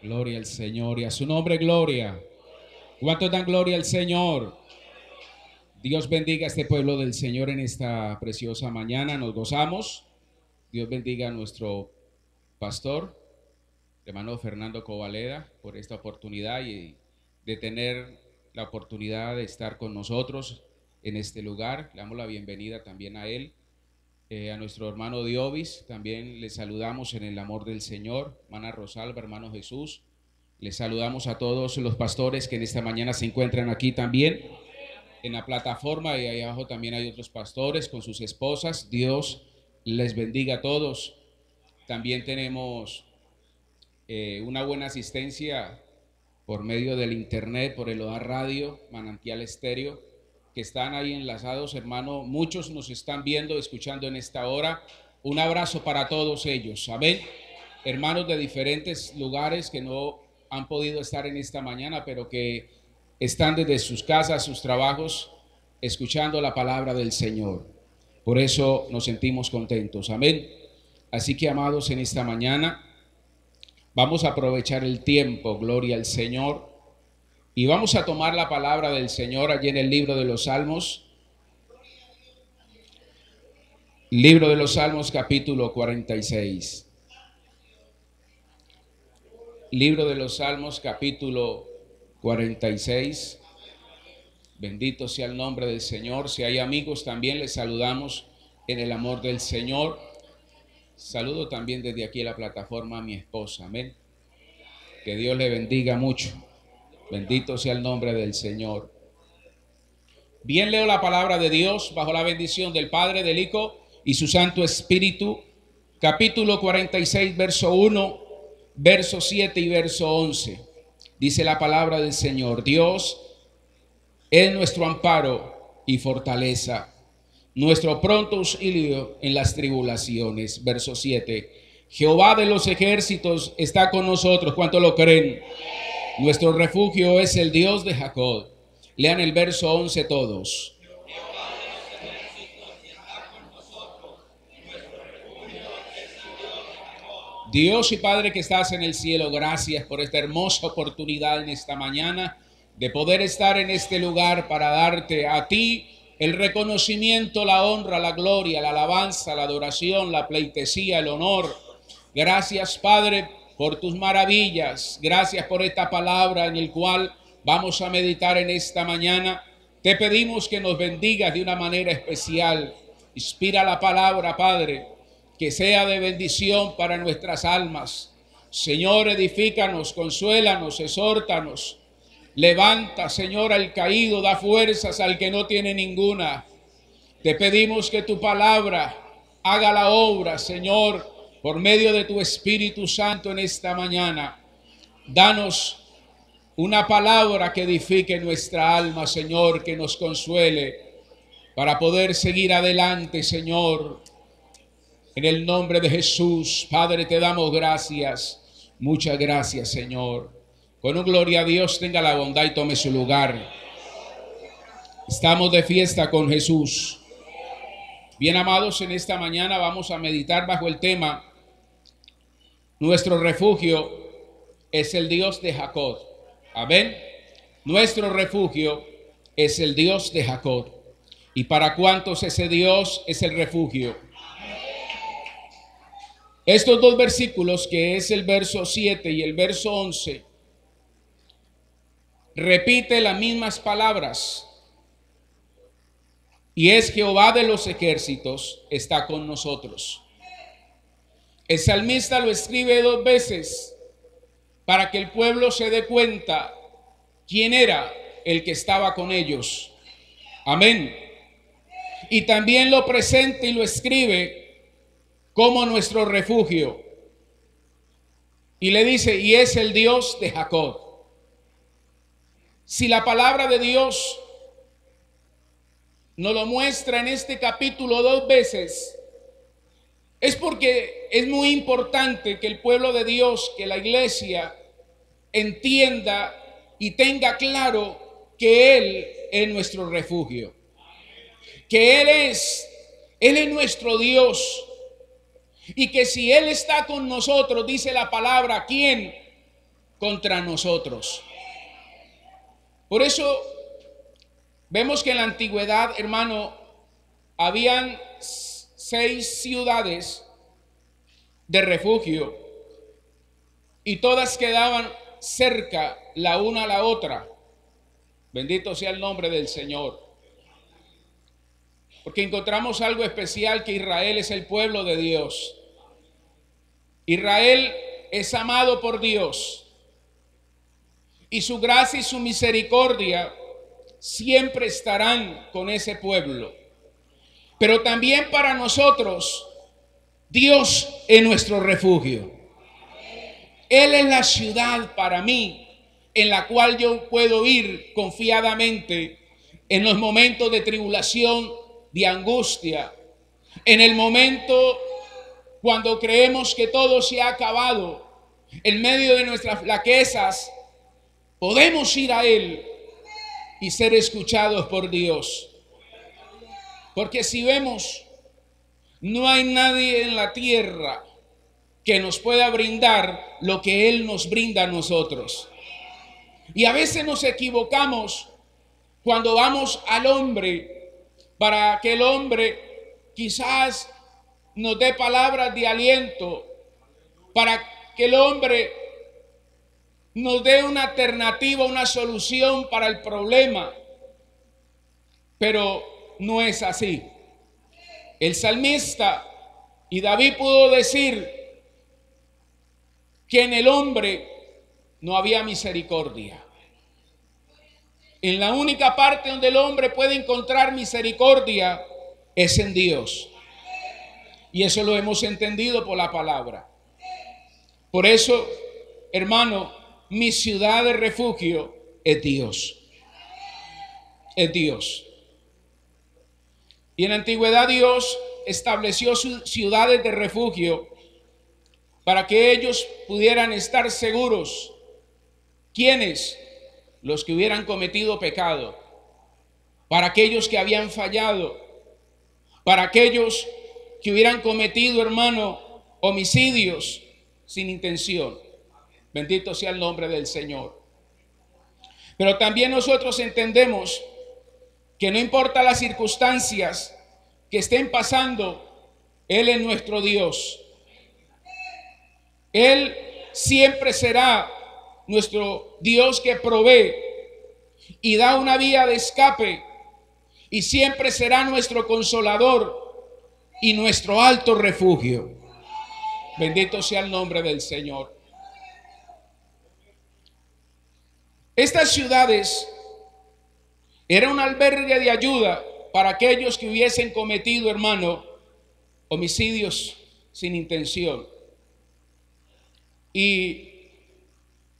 Gloria al Señor y a su nombre, gloria. ¿Cuántos dan gloria al Señor? Dios bendiga a este pueblo del Señor en esta preciosa mañana. Nos gozamos. Dios bendiga a nuestro pastor, hermano Fernando Covaleda, por esta oportunidad y de tener la oportunidad de estar con nosotros en este lugar. Le damos la bienvenida también a él. A nuestro hermano Diovis, también le saludamos en el amor del Señor. Hermana Rosalba, hermano Jesús, les saludamos a todos los pastores que en esta mañana se encuentran aquí también en la plataforma, y ahí abajo también hay otros pastores con sus esposas. Dios les bendiga a todos. También tenemos una buena asistencia por medio del internet, por el Hogar Radio, Manantial Estéreo, que están ahí enlazados, hermano. Muchos nos están viendo, escuchando en esta hora. Un abrazo para todos ellos, amén. Hermanos de diferentes lugares que no han podido estar en esta mañana, pero que están desde sus casas, sus trabajos, escuchando la palabra del Señor. Por eso nos sentimos contentos, amén. Así que, amados, en esta mañana vamos a aprovechar el tiempo, gloria al Señor, y vamos a tomar la palabra del Señor allí en el libro de los Salmos. Libro de los Salmos, capítulo 46. Libro de los Salmos, capítulo 46. Bendito sea el nombre del Señor. Si hay amigos también les saludamos en el amor del Señor. Saludo también desde aquí a la plataforma a mi esposa, amén. Que Dios le bendiga mucho. Bendito sea el nombre del Señor. Bien, leo la palabra de Dios bajo la bendición del Padre, del Hijo y su Santo Espíritu. Capítulo 46, verso 1, verso 7 y verso 11. Dice la palabra del Señor: Dios es nuestro amparo y fortaleza, nuestro pronto auxilio en las tribulaciones. Verso 7. Jehová de los ejércitos está con nosotros. ¿Cuánto lo creen? Nuestro refugio es el Dios de Jacob. Lean el verso 11 todos. Dios y Padre que estás en el cielo, gracias por esta hermosa oportunidad en esta mañana de poder estar en este lugar para darte a ti el reconocimiento, la honra, la gloria, la alabanza, la adoración, la pleitesía, el honor. Gracias, Padre, por tus maravillas. Gracias por esta palabra en el cual vamos a meditar en esta mañana. Te pedimos que nos bendigas de una manera especial. Inspira la palabra, Padre, que sea de bendición para nuestras almas. Señor, edifícanos, consuélanos, exhórtanos. Levanta, Señor, al caído, da fuerzas al que no tiene ninguna. Te pedimos que tu palabra haga la obra, Señor, por medio de tu Espíritu Santo en esta mañana. Danos una palabra que edifique nuestra alma, Señor, que nos consuele para poder seguir adelante, Señor. En el nombre de Jesús, Padre, te damos gracias. Muchas gracias, Señor. Con un gloria a Dios, tenga la bondad y tome su lugar. Estamos de fiesta con Jesús. Bien, amados, en esta mañana vamos a meditar bajo el tema: nuestro refugio es el Dios de Jacob. Amén. Nuestro refugio es el Dios de Jacob. ¿Y para cuántos ese Dios es el refugio? Estos dos versículos, que es el verso 7 y el verso 11, repite las mismas palabras. Y es: Jehová de los ejércitos está con nosotros. El salmista lo escribe dos veces para que el pueblo se dé cuenta quién era el que estaba con ellos. Amén. Y también lo presenta y lo escribe como nuestro refugio. Y le dice: y es el Dios de Jacob. Si la palabra de Dios nos lo muestra en este capítulo dos veces, es porque es muy importante que el pueblo de Dios, que la iglesia, entienda y tenga claro que Él es nuestro refugio, que Él es nuestro Dios, y que si Él está con nosotros, dice la palabra, ¿quién contra nosotros. Por eso vemos que en la antigüedad, hermano, habían 6 ciudades de refugio y todas quedaban cerca la una a la otra. Bendito sea el nombre del Señor. Porque encontramos algo especial, que Israel es el pueblo de Dios. Israel es amado por Dios. Y su gracia y su misericordia siempre estarán con ese pueblo. Pero también para nosotros, Dios es nuestro refugio. Él es la ciudad para mí en la cual yo puedo ir confiadamente en los momentos de tribulación, de angustia, en el momento cuando creemos que todo se ha acabado, en medio de nuestras flaquezas, podemos ir a Él y ser escuchados por Dios. Porque si vemos, no hay nadie en la tierra que nos pueda brindar lo que Él nos brinda a nosotros. Y a veces nos equivocamos cuando vamos al hombre para que el hombre quizás nos dé palabras de aliento, para que el hombre nos dé una alternativa, una solución para el problema. Pero no es así. El salmista y David pudo decir que en el hombre no había misericordia. En la única parte donde el hombre puede encontrar misericordia es en Dios. Y eso lo hemos entendido por la palabra. Por eso, hermano, mi ciudad de refugio es Dios. Es Dios. Y en la antigüedad Dios estableció ciudades de refugio para que ellos pudieran estar seguros. ¿Quiénes? Los que hubieran cometido pecado, para aquellos que habían fallado, para aquellos que hubieran cometido, hermano, homicidios sin intención. Bendito sea el nombre del Señor. Pero también nosotros entendemos que no importa las circunstancias que estén pasando, Él es nuestro Dios. Él siempre será nuestro Dios que provee y da una vía de escape, y siempre será nuestro consolador y nuestro alto refugio. Bendito sea el nombre del Señor. Estas ciudades eran un albergue de ayuda para aquellos que hubiesen cometido, hermano, homicidios sin intención. Y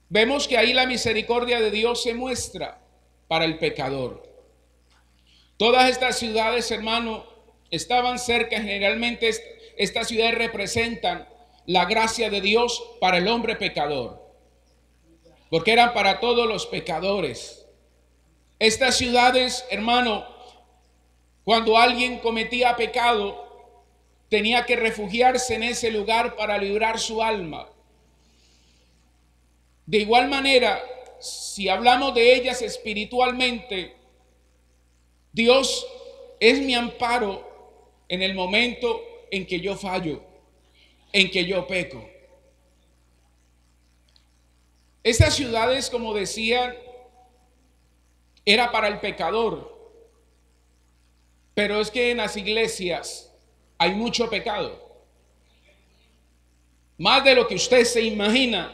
vemos que ahí la misericordia de Dios se muestra para el pecador. Todas estas ciudades, hermano, estaban cerca. Generalmente estas ciudades representan la gracia de Dios para el hombre pecador, porque eran para todos los pecadores. Estas ciudades, hermano, cuando alguien cometía pecado, tenía que refugiarse en ese lugar para librar su alma. De igual manera, si hablamos de ellas espiritualmente, Dios es mi amparo en el momento en que yo fallo, en que yo peco. Estas ciudades, como decían, era para el pecador. Pero es que en las iglesias hay mucho pecado. Más de lo que usted se imagina.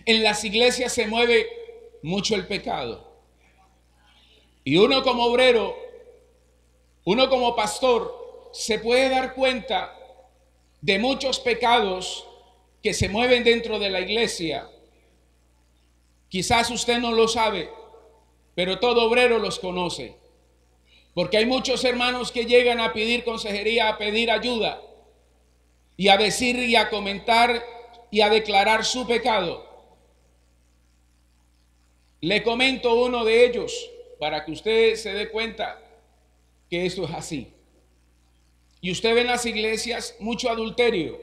En las iglesias se mueve mucho el pecado. Y uno como obrero, uno como pastor, se puede dar cuenta de muchos pecados que se mueven dentro de la iglesia. Quizás usted no lo sabe, pero todo obrero los conoce. Porque hay muchos hermanos que llegan a pedir consejería, a pedir ayuda, y a decir y a comentar y a declarar su pecado. Le comento uno de ellos para que usted se dé cuenta que esto es así. Y usted ve en las iglesias mucho adulterio,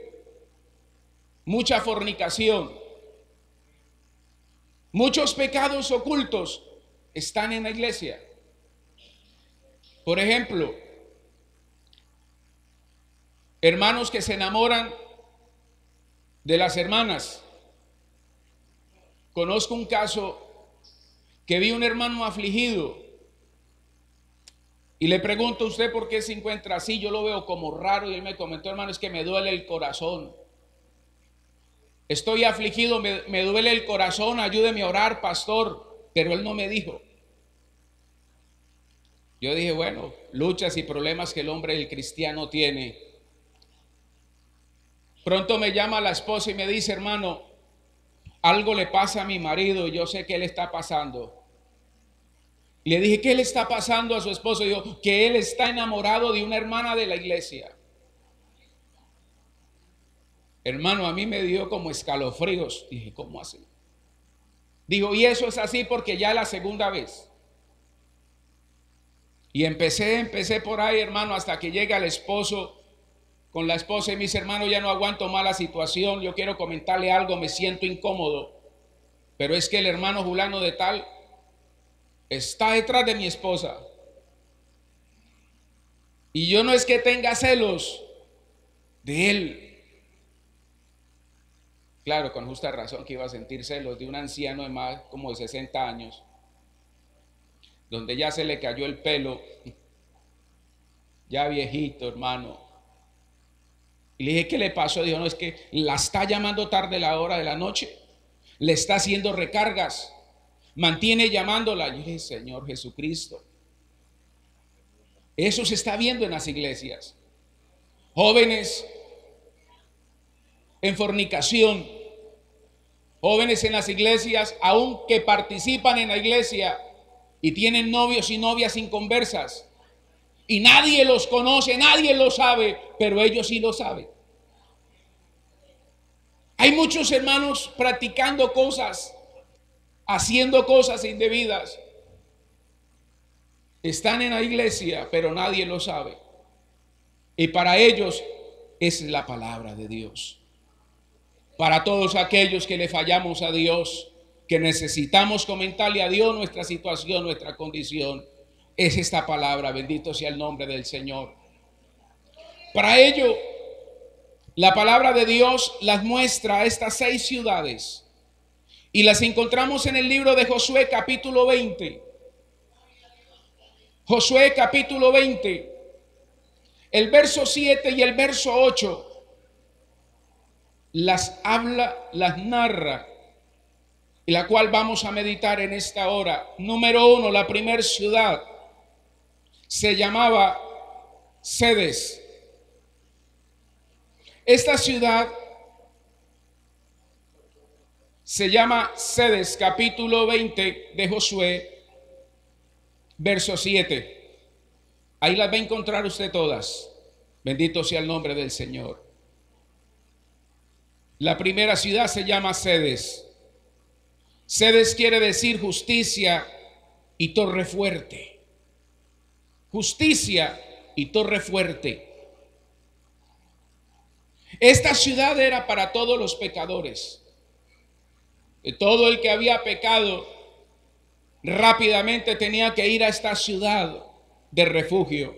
mucha fornicación. Muchos pecados ocultos están en la iglesia. Por ejemplo, hermanos que se enamoran de las hermanas. Conozco un caso que vi un hermano afligido y le pregunto: ¿usted por qué se encuentra así? Yo lo veo como raro. Y él me comentó: hermano, es que me duele el corazón. Estoy afligido, me duele el corazón, ayúdeme a orar, pastor. Pero él no me dijo. Yo dije: bueno, luchas y problemas que el hombre, el cristiano, tiene. Pronto me llama la esposa y me dice: hermano, algo le pasa a mi marido y yo sé que él está pasando. Y le dije: ¿qué le está pasando a su esposo? Y dijo que él está enamorado de una hermana de la iglesia. Hermano, a mí me dio como escalofríos. Dije: ¿cómo así? Dijo: y eso es así porque ya es la segunda vez. Y empecé por ahí, hermano, hasta que llega el esposo con la esposa y me dice: hermano, ya no aguanto más la situación, yo quiero comentarle algo, me siento incómodo. Pero es que el hermano fulano de tal está detrás de mi esposa. Y yo no es que tenga celos de él. Claro, con justa razón que iba a sentir celos de un anciano de más como de 60 años, donde ya se le cayó el pelo, ya viejito, hermano. Y le dije: ¿qué le pasó? Dijo: no, es que la está llamando tarde la hora de la noche, le está haciendo recargas, mantiene llamándola. Yo dije: Señor Jesucristo, eso se está viendo en las iglesias. Jóvenes en fornicación, jóvenes en las iglesias, aunque participan en la iglesia y tienen novios y novias inconversas, y nadie los conoce, nadie lo sabe, pero ellos sí lo saben. Hay muchos hermanos practicando cosas, haciendo cosas indebidas. Están en la iglesia, pero nadie lo sabe. Y para ellos es la palabra de Dios. Para todos aquellos que le fallamos a Dios, que necesitamos comentarle a Dios nuestra situación, nuestra condición, es esta palabra. Bendito sea el nombre del Señor. Para ello, la palabra de Dios las muestra a estas 6 ciudades y las encontramos en el libro de Josué capítulo 20. Josué capítulo 20, el verso 7 y el verso 8 las habla, las narra, y la cual vamos a meditar en esta hora. Número 1, la primera ciudad se llamaba Cedes. Esta ciudad se llama Cedes, capítulo 20 de Josué, verso 7. Ahí las va a encontrar usted todas. Bendito sea el nombre del Señor. La primera ciudad se llama Cedes. Cedes quiere decir justicia y torre fuerte. Justicia y torre fuerte. Esta ciudad era para todos los pecadores. Todo el que había pecado rápidamente tenía que ir a esta ciudad de refugio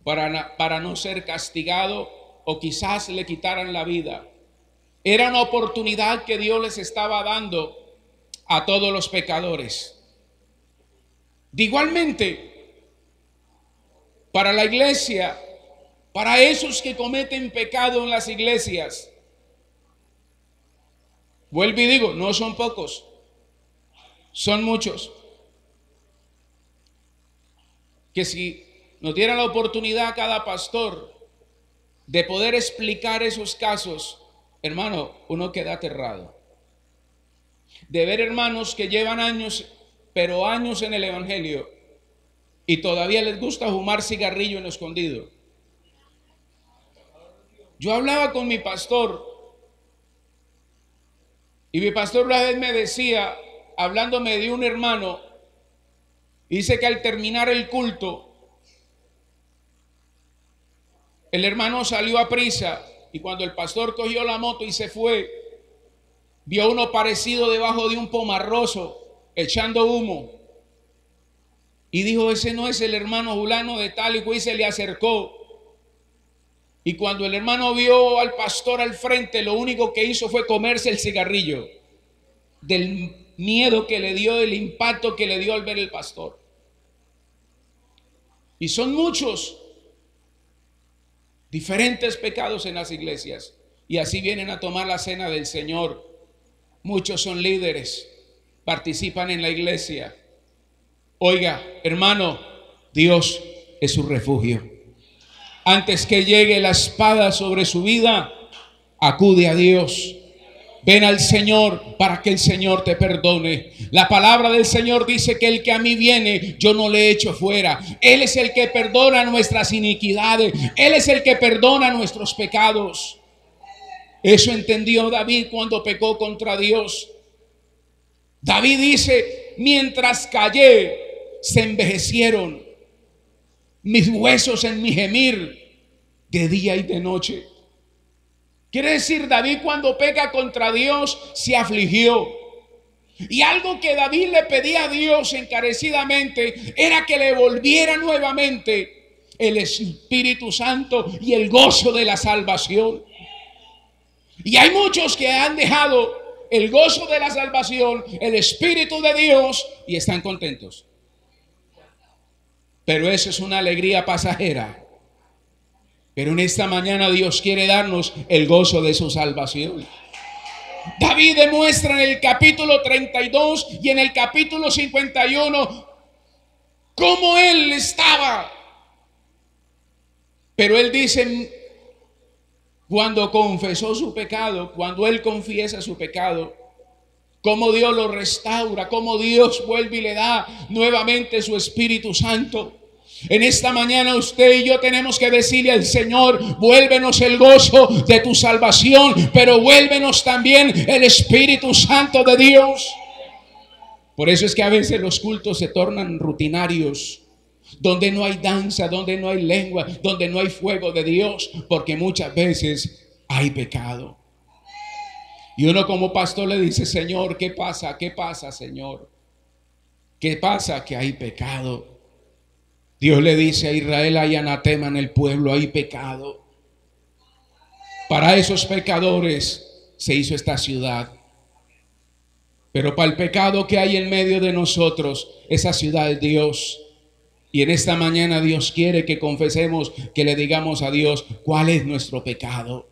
para no ser castigado o quizás le quitaran la vida. Era una oportunidad que Dios les estaba dando a todos los pecadores. Igualmente, para la iglesia, para esos que cometen pecado en las iglesias, vuelvo y digo, no son pocos, son muchos, que si nos diera la oportunidad a cada pastor de poder explicar esos casos, hermano, uno queda aterrado. De ver hermanos que llevan años, pero años en el evangelio, y todavía les gusta fumar cigarrillo en lo escondido. Yo hablaba con mi pastor, y mi pastor una vez me decía, hablándome de un hermano, dice que al terminar el culto, el hermano salió a prisa, y cuando el pastor cogió la moto y se fue, vio uno parecido debajo de un pomarroso, echando humo. Y dijo, ese no es el hermano fulano de tal, y se le acercó. Y cuando el hermano vio al pastor al frente, lo único que hizo fue comerse el cigarrillo, del miedo que le dio, del impacto que le dio al ver el pastor. Y son muchos diferentes pecados en las iglesias, y así vienen a tomar la cena del Señor. Muchos son líderes, participan en la iglesia. Oiga, hermano, Dios es su refugio. Antes que llegue la espada sobre su vida, acude a Dios. Ven al Señor para que el Señor te perdone. La palabra del Señor dice que el que a mí viene, yo no le echo fuera. Él es el que perdona nuestras iniquidades. Él es el que perdona nuestros pecados. Eso entendió David cuando pecó contra Dios. David dice, mientras callé, se envejecieron mis huesos en mi gemir de día y de noche. Quiere decir, David cuando peca contra Dios se afligió. Y algo que David le pedía a Dios encarecidamente era que le volviera nuevamente el Espíritu Santo y el gozo de la salvación. Y hay muchos que han dejado el gozo de la salvación, el Espíritu de Dios, y están contentos. Pero eso es una alegría pasajera. Pero en esta mañana Dios quiere darnos el gozo de su salvación. David demuestra en el capítulo 32 y en el capítulo 51 cómo él estaba. Pero él dice, cuando confesó su pecado, cuando él confiesa su pecado, cómo Dios lo restaura, cómo Dios vuelve y le da nuevamente su Espíritu Santo. En esta mañana usted y yo tenemos que decirle al Señor, vuélvenos el gozo de tu salvación, pero vuélvenos también el Espíritu Santo de Dios. Por eso es que a veces los cultos se tornan rutinarios, donde no hay danza, donde no hay lengua, donde no hay fuego de Dios, porque muchas veces hay pecado. Y uno como pastor le dice, Señor, ¿qué pasa? ¿Qué pasa, Señor? ¿Qué pasa? Que hay pecado. Dios le dice a Israel, hay anatema en el pueblo, hay pecado. Para esos pecadores se hizo esta ciudad. Pero para el pecado que hay en medio de nosotros, esa ciudad es Dios. Y en esta mañana Dios quiere que confesemos, que le digamos a Dios cuál es nuestro pecado.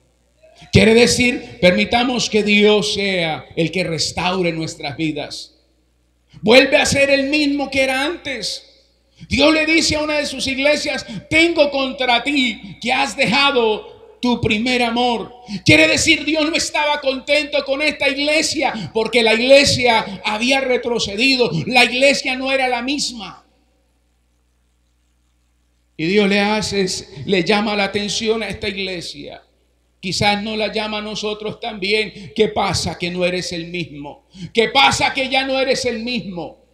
Quiere decir, permitamos que Dios sea el que restaure nuestras vidas. Vuelve a ser el mismo que era antes. Dios le dice a una de sus iglesias, tengo contra ti que has dejado tu primer amor. Quiere decir, Dios no estaba contento con esta iglesia porque la iglesia había retrocedido. La iglesia no era la misma. Y Dios le llama la atención a esta iglesia. Quizás no la llama a nosotros también. ¿Qué pasa que no eres el mismo? ¿Qué pasa que ya no eres el mismo?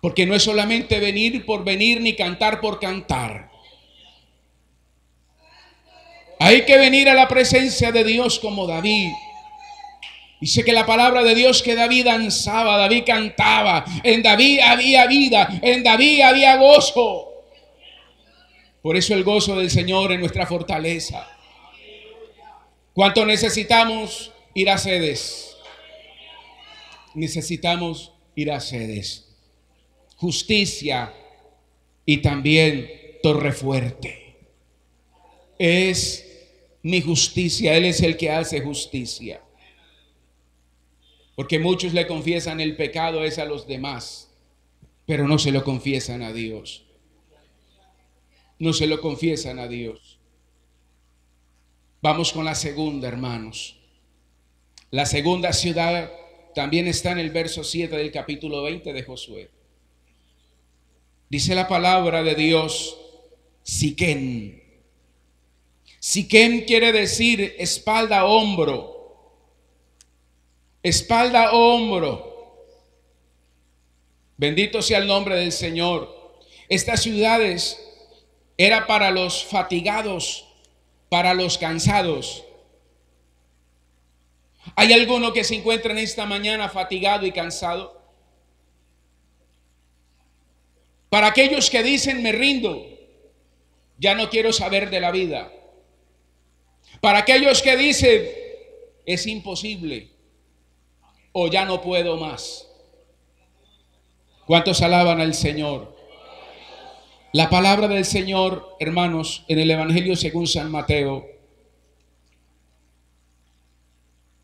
Porque no es solamente venir por venir ni cantar por cantar. Hay que venir a la presencia de Dios como David. Dice que la palabra de Dios que David danzaba, David cantaba. En David había vida, en David había gozo. Por eso el gozo del Señor es nuestra fortaleza. ¿Cuánto necesitamos ir a sedes? Necesitamos ir a sedes. Justicia y también torre fuerte. Es mi justicia, Él es el que hace justicia. Porque muchos le confiesan el pecado es a los demás, pero no se lo confiesan a Dios. No se lo confiesan a Dios. Vamos con la segunda, hermanos. La segunda ciudad también está en el verso 7 del capítulo 20 de Josué. Dice la palabra de Dios, Siquén. Siquén quiere decir espalda a hombro. Espalda a hombro. Bendito sea el nombre del Señor. Estas ciudades era para los fatigados, para los cansados. ¿Hay alguno que se encuentra en esta mañana fatigado y cansado? Para aquellos que dicen me rindo, ya no quiero saber de la vida. Para aquellos que dicen es imposible o ya no puedo más. ¿Cuántos alaban al Señor? La palabra del Señor, hermanos, en el Evangelio según San Mateo,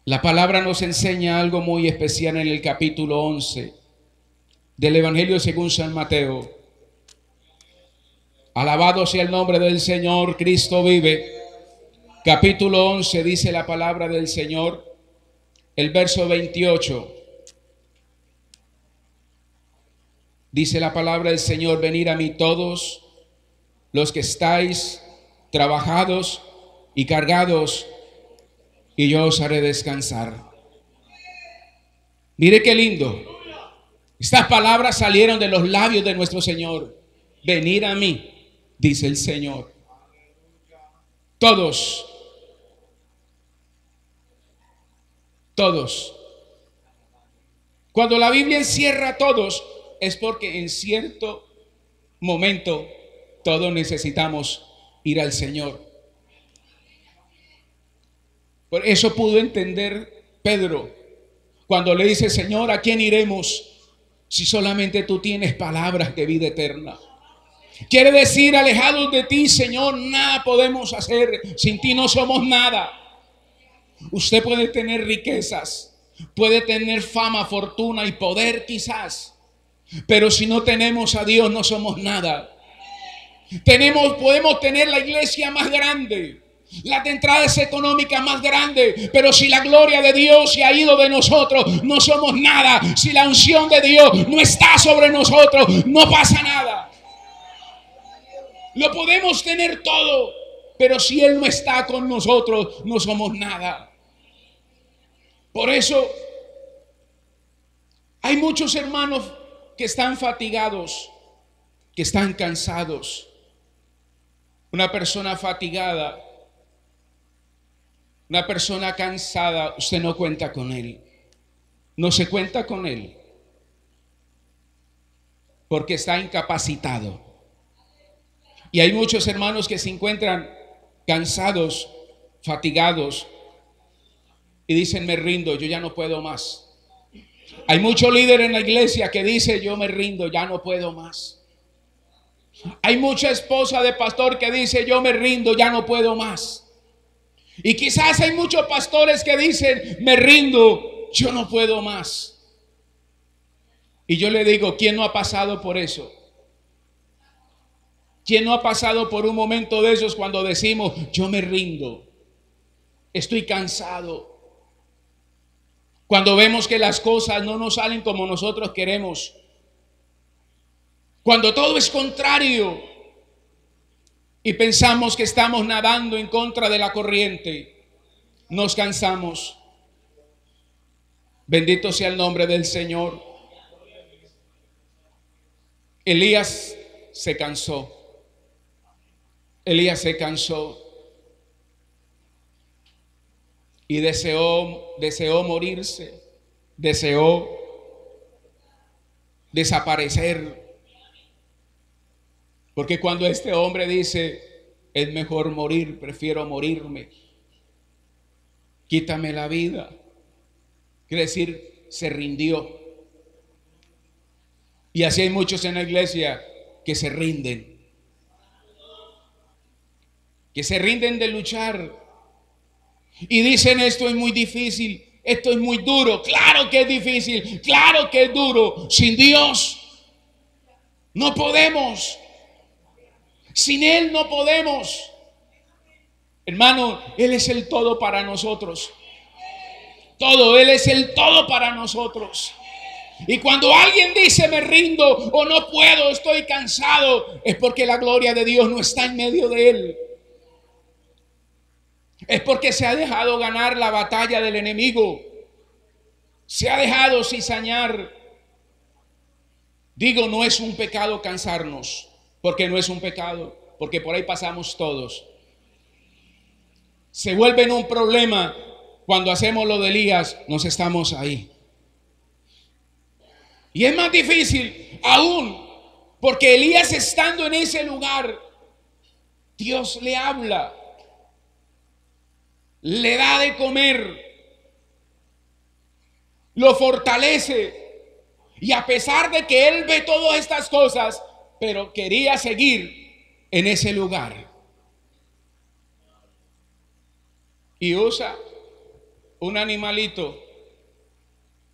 la palabra nos enseña algo muy especial en el capítulo 11 del Evangelio según San Mateo. Alabado sea el nombre del Señor, Cristo vive. Capítulo 11 dice la palabra del Señor, el verso 28. Dice la palabra del Señor: venid a mí todos los que estáis trabajados y cargados, y yo os haré descansar. Mire qué lindo. Estas palabras salieron de los labios de nuestro Señor. Venid a mí, dice el Señor. Todos. Todos. Cuando la Biblia encierra a todos, es porque en cierto momento todos necesitamos ir al Señor. Por eso pudo entender Pedro cuando le dice: Señor, ¿a quién iremos si solamente tú tienes palabras de vida eterna? Quiere decir, alejados de ti, Señor, nada podemos hacer. Sin ti no somos nada. Usted puede tener riquezas, puede tener fama, fortuna y poder quizás, pero si no tenemos a Dios no somos nada. Podemos tener la iglesia más grande, las entradas económicas más grandes, pero si la gloria de Dios se ha ido de nosotros, no somos nada. Si la unción de Dios no está sobre nosotros, no pasa nada. Lo podemos tener todo, pero si Él no está con nosotros, no somos nada. Por eso hay muchos hermanos que están fatigados, que están cansados. Una persona fatigada, una persona cansada, usted no cuenta con él. No se cuenta con él porque está incapacitado. Y hay muchos hermanos que se encuentran cansados, fatigados, y dicen: me rindo, yo ya no puedo más. Hay muchos líderes en la iglesia que dicen: yo me rindo, ya no puedo más. Hay mucha esposa de pastor que dice: yo me rindo, ya no puedo más. Y quizás hay muchos pastores que dicen: me rindo, yo no puedo más. Y yo le digo: ¿quién no ha pasado por eso? ¿Quién no ha pasado por un momento de esos cuando decimos: yo me rindo, estoy cansado? Cuando vemos que las cosas no nos salen como nosotros queremos, cuando todo es contrario y pensamos que estamos nadando en contra de la corriente, nos cansamos. Bendito sea el nombre del Señor. Elías se cansó. Elías se cansó y deseó morirse, deseó desaparecer. Porque cuando este hombre dice: es mejor morir, prefiero morirme, quítame la vida, quiere decir, se rindió. Y así hay muchos en la iglesia que se rinden, de luchar. Y dicen: esto es muy difícil, esto es muy duro. Claro que es difícil, claro que es duro. Sin Dios no podemos. Sin Él no podemos. Hermano, Él es el todo para nosotros. Todo, Él es el todo para nosotros. Y cuando alguien dice: me rindo o no puedo, estoy cansado, es porque la gloria de Dios no está en medio de él. Es porque se ha dejado ganar la batalla del enemigo. Se ha dejado cizañar. Digo, no es un pecado cansarnos, porque no es un pecado, porque por ahí pasamos todos. Se vuelve un problema cuando hacemos lo de Elías, nos estamos ahí. Y es más difícil aún, porque Elías estando en ese lugar, Dios le habla, le da de comer, lo fortalece. Y a pesar de que él ve todas estas cosas, pero quería seguir en ese lugar. Y usa un animalito,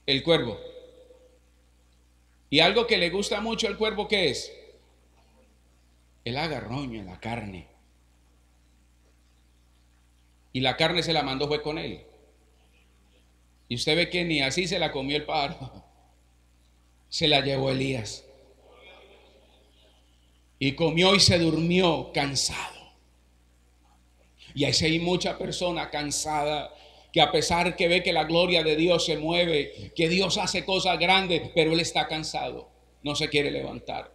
el cuervo. Y algo que le gusta mucho al cuervo, ¿qué es? El agarroño, la carne. Y la carne se la mandó fue con él. Y usted ve que ni así se la comió el pájaro. Se la llevó Elías. Y comió y se durmió cansado. Y ahí hay mucha persona cansada, que a pesar que ve que la gloria de Dios se mueve, que Dios hace cosas grandes, pero él está cansado, no se quiere levantar.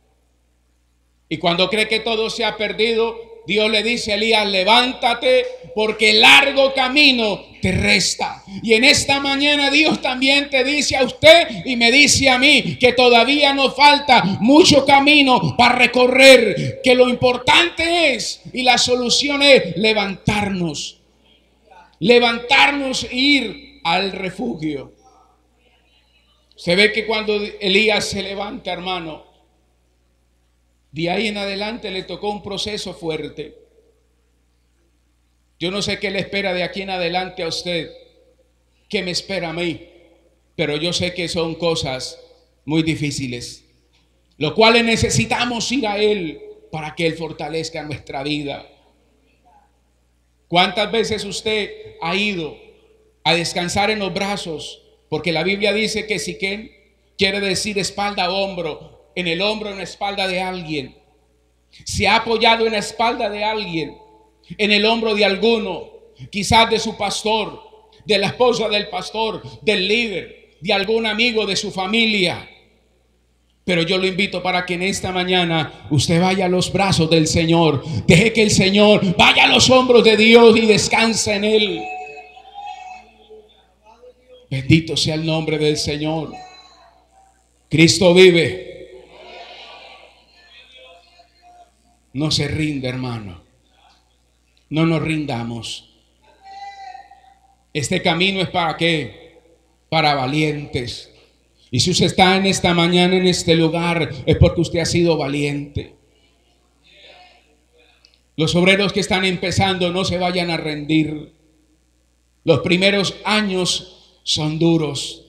Y cuando cree que todo se ha perdido, Dios le dice a Elías: levántate, porque largo camino te resta. Y en esta mañana Dios también te dice a usted y me dice a mí que todavía nos falta mucho camino para recorrer, que lo importante es, y la solución es levantarnos e ir al refugio. Se ve que cuando Elías se levanta, hermano, de ahí en adelante le tocó un proceso fuerte. Yo no sé qué le espera de aquí en adelante a usted, qué me espera a mí, pero yo sé que son cosas muy difíciles, lo cual necesitamos ir a Él para que Él fortalezca nuestra vida. ¿Cuántas veces usted ha ido a descansar en los brazos? Porque la Biblia dice que siquén quiere decir espalda a hombro. En el hombro, en la espalda de alguien. Se ha apoyado en la espalda de alguien, en el hombro de alguno, quizás de su pastor, de la esposa del pastor, del líder, de algún amigo de su familia. Pero yo lo invito para que en esta mañana usted vaya a los brazos del Señor. Deje que el Señor vaya a los hombros de Dios y descanse en Él. Bendito sea el nombre del Señor. Cristo vive. No se rinde, hermano. No nos rindamos. Este camino es ¿para qué? Para valientes. Y si usted está en esta mañana en este lugar, es porque usted ha sido valiente. Los obreros que están empezando, no se vayan a rendir. Los primeros años son duros.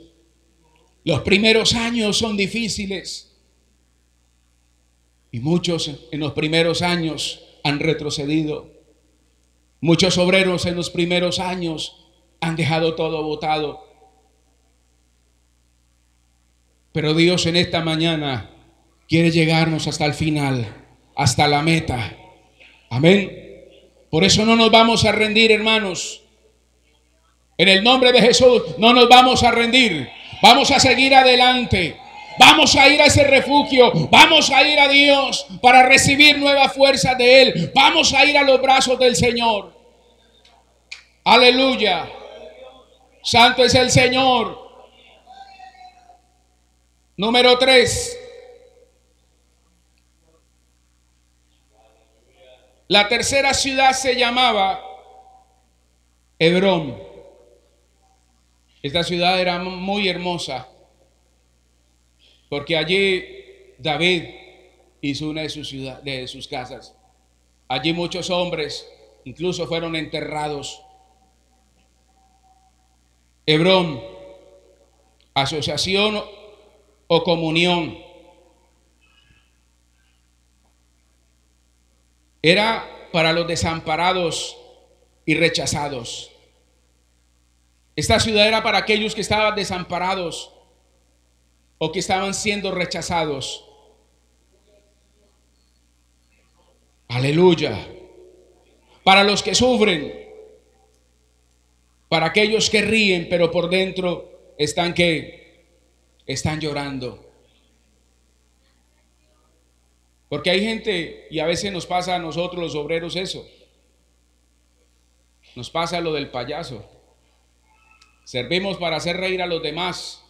Los primeros años son difíciles. Y muchos en los primeros años han retrocedido. Muchos obreros en los primeros años han dejado todo botado. Pero Dios en esta mañana quiere llegarnos hasta el final, hasta la meta. Amén. Por eso no nos vamos a rendir, hermanos. En el nombre de Jesús no nos vamos a rendir. Vamos a seguir adelante. Vamos a ir a ese refugio. Vamos a ir a Dios para recibir nuevas fuerzas de Él. Vamos a ir a los brazos del Señor. Aleluya. Santo es el Señor. Número 3. La tercera ciudad se llamaba Hebrón. Esta ciudad era muy hermosa, porque allí David hizo una de sus casas. Allí muchos hombres incluso fueron enterrados. Hebrón, asociación o comunión, era para los desamparados y rechazados. Esta ciudad era para aquellos que estaban desamparados o que estaban siendo rechazados. Aleluya. Para los que sufren, para aquellos que ríen, pero por dentro están llorando. Porque hay gente, y a veces nos pasa a nosotros los obreros eso. Nos pasa lo del payaso. Servimos para hacer reír a los demás,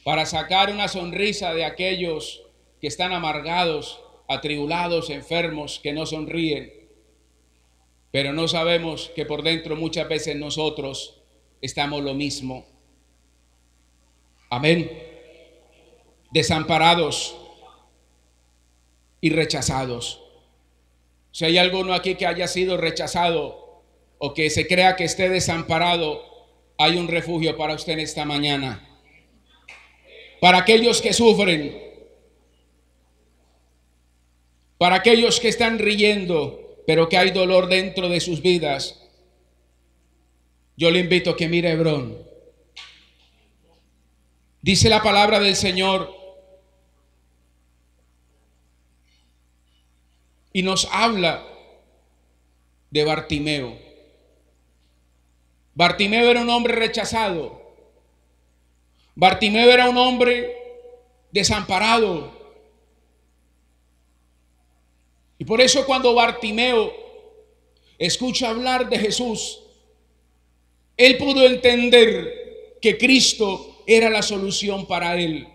para sacar una sonrisa de aquellos que están amargados, atribulados, enfermos, que no sonríen. Pero no sabemos que por dentro muchas veces nosotros estamos lo mismo. Amén. Desamparados y rechazados. Si hay alguno aquí que haya sido rechazado o que se crea que esté desamparado, hay un refugio para usted en esta mañana. Para aquellos que sufren, para aquellos que están riendo, pero que hay dolor dentro de sus vidas, yo le invito a que mire Hebrón. Dice la palabra del Señor y nos habla de Bartimeo. Bartimeo era un hombre rechazado. Bartimeo era un hombre desamparado. Y por eso cuando Bartimeo escucha hablar de Jesús, él pudo entender que Cristo era la solución para él.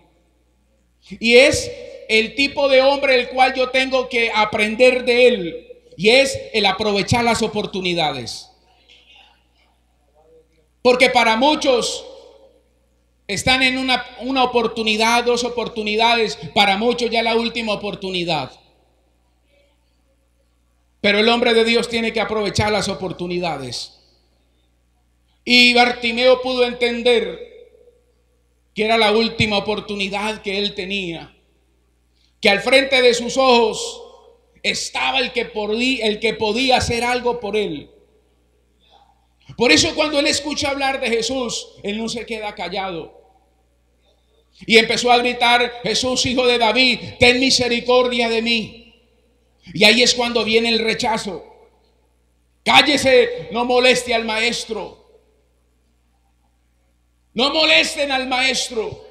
Y es el tipo de hombre el cual yo tengo que aprender de él, y es el aprovechar las oportunidades. Porque para muchos están en una oportunidad, dos oportunidades, para muchos ya la última oportunidad. Pero el hombre de Dios tiene que aprovechar las oportunidades. Y Bartimeo pudo entender que era la última oportunidad que él tenía, que al frente de sus ojos estaba el que podía hacer algo por él. Por eso cuando él escucha hablar de Jesús, él no se queda callado. Y empezó a gritar: Jesús, hijo de David, ten misericordia de mí. Y ahí es cuando viene el rechazo. Cállese, no moleste al maestro. No molesten al maestro.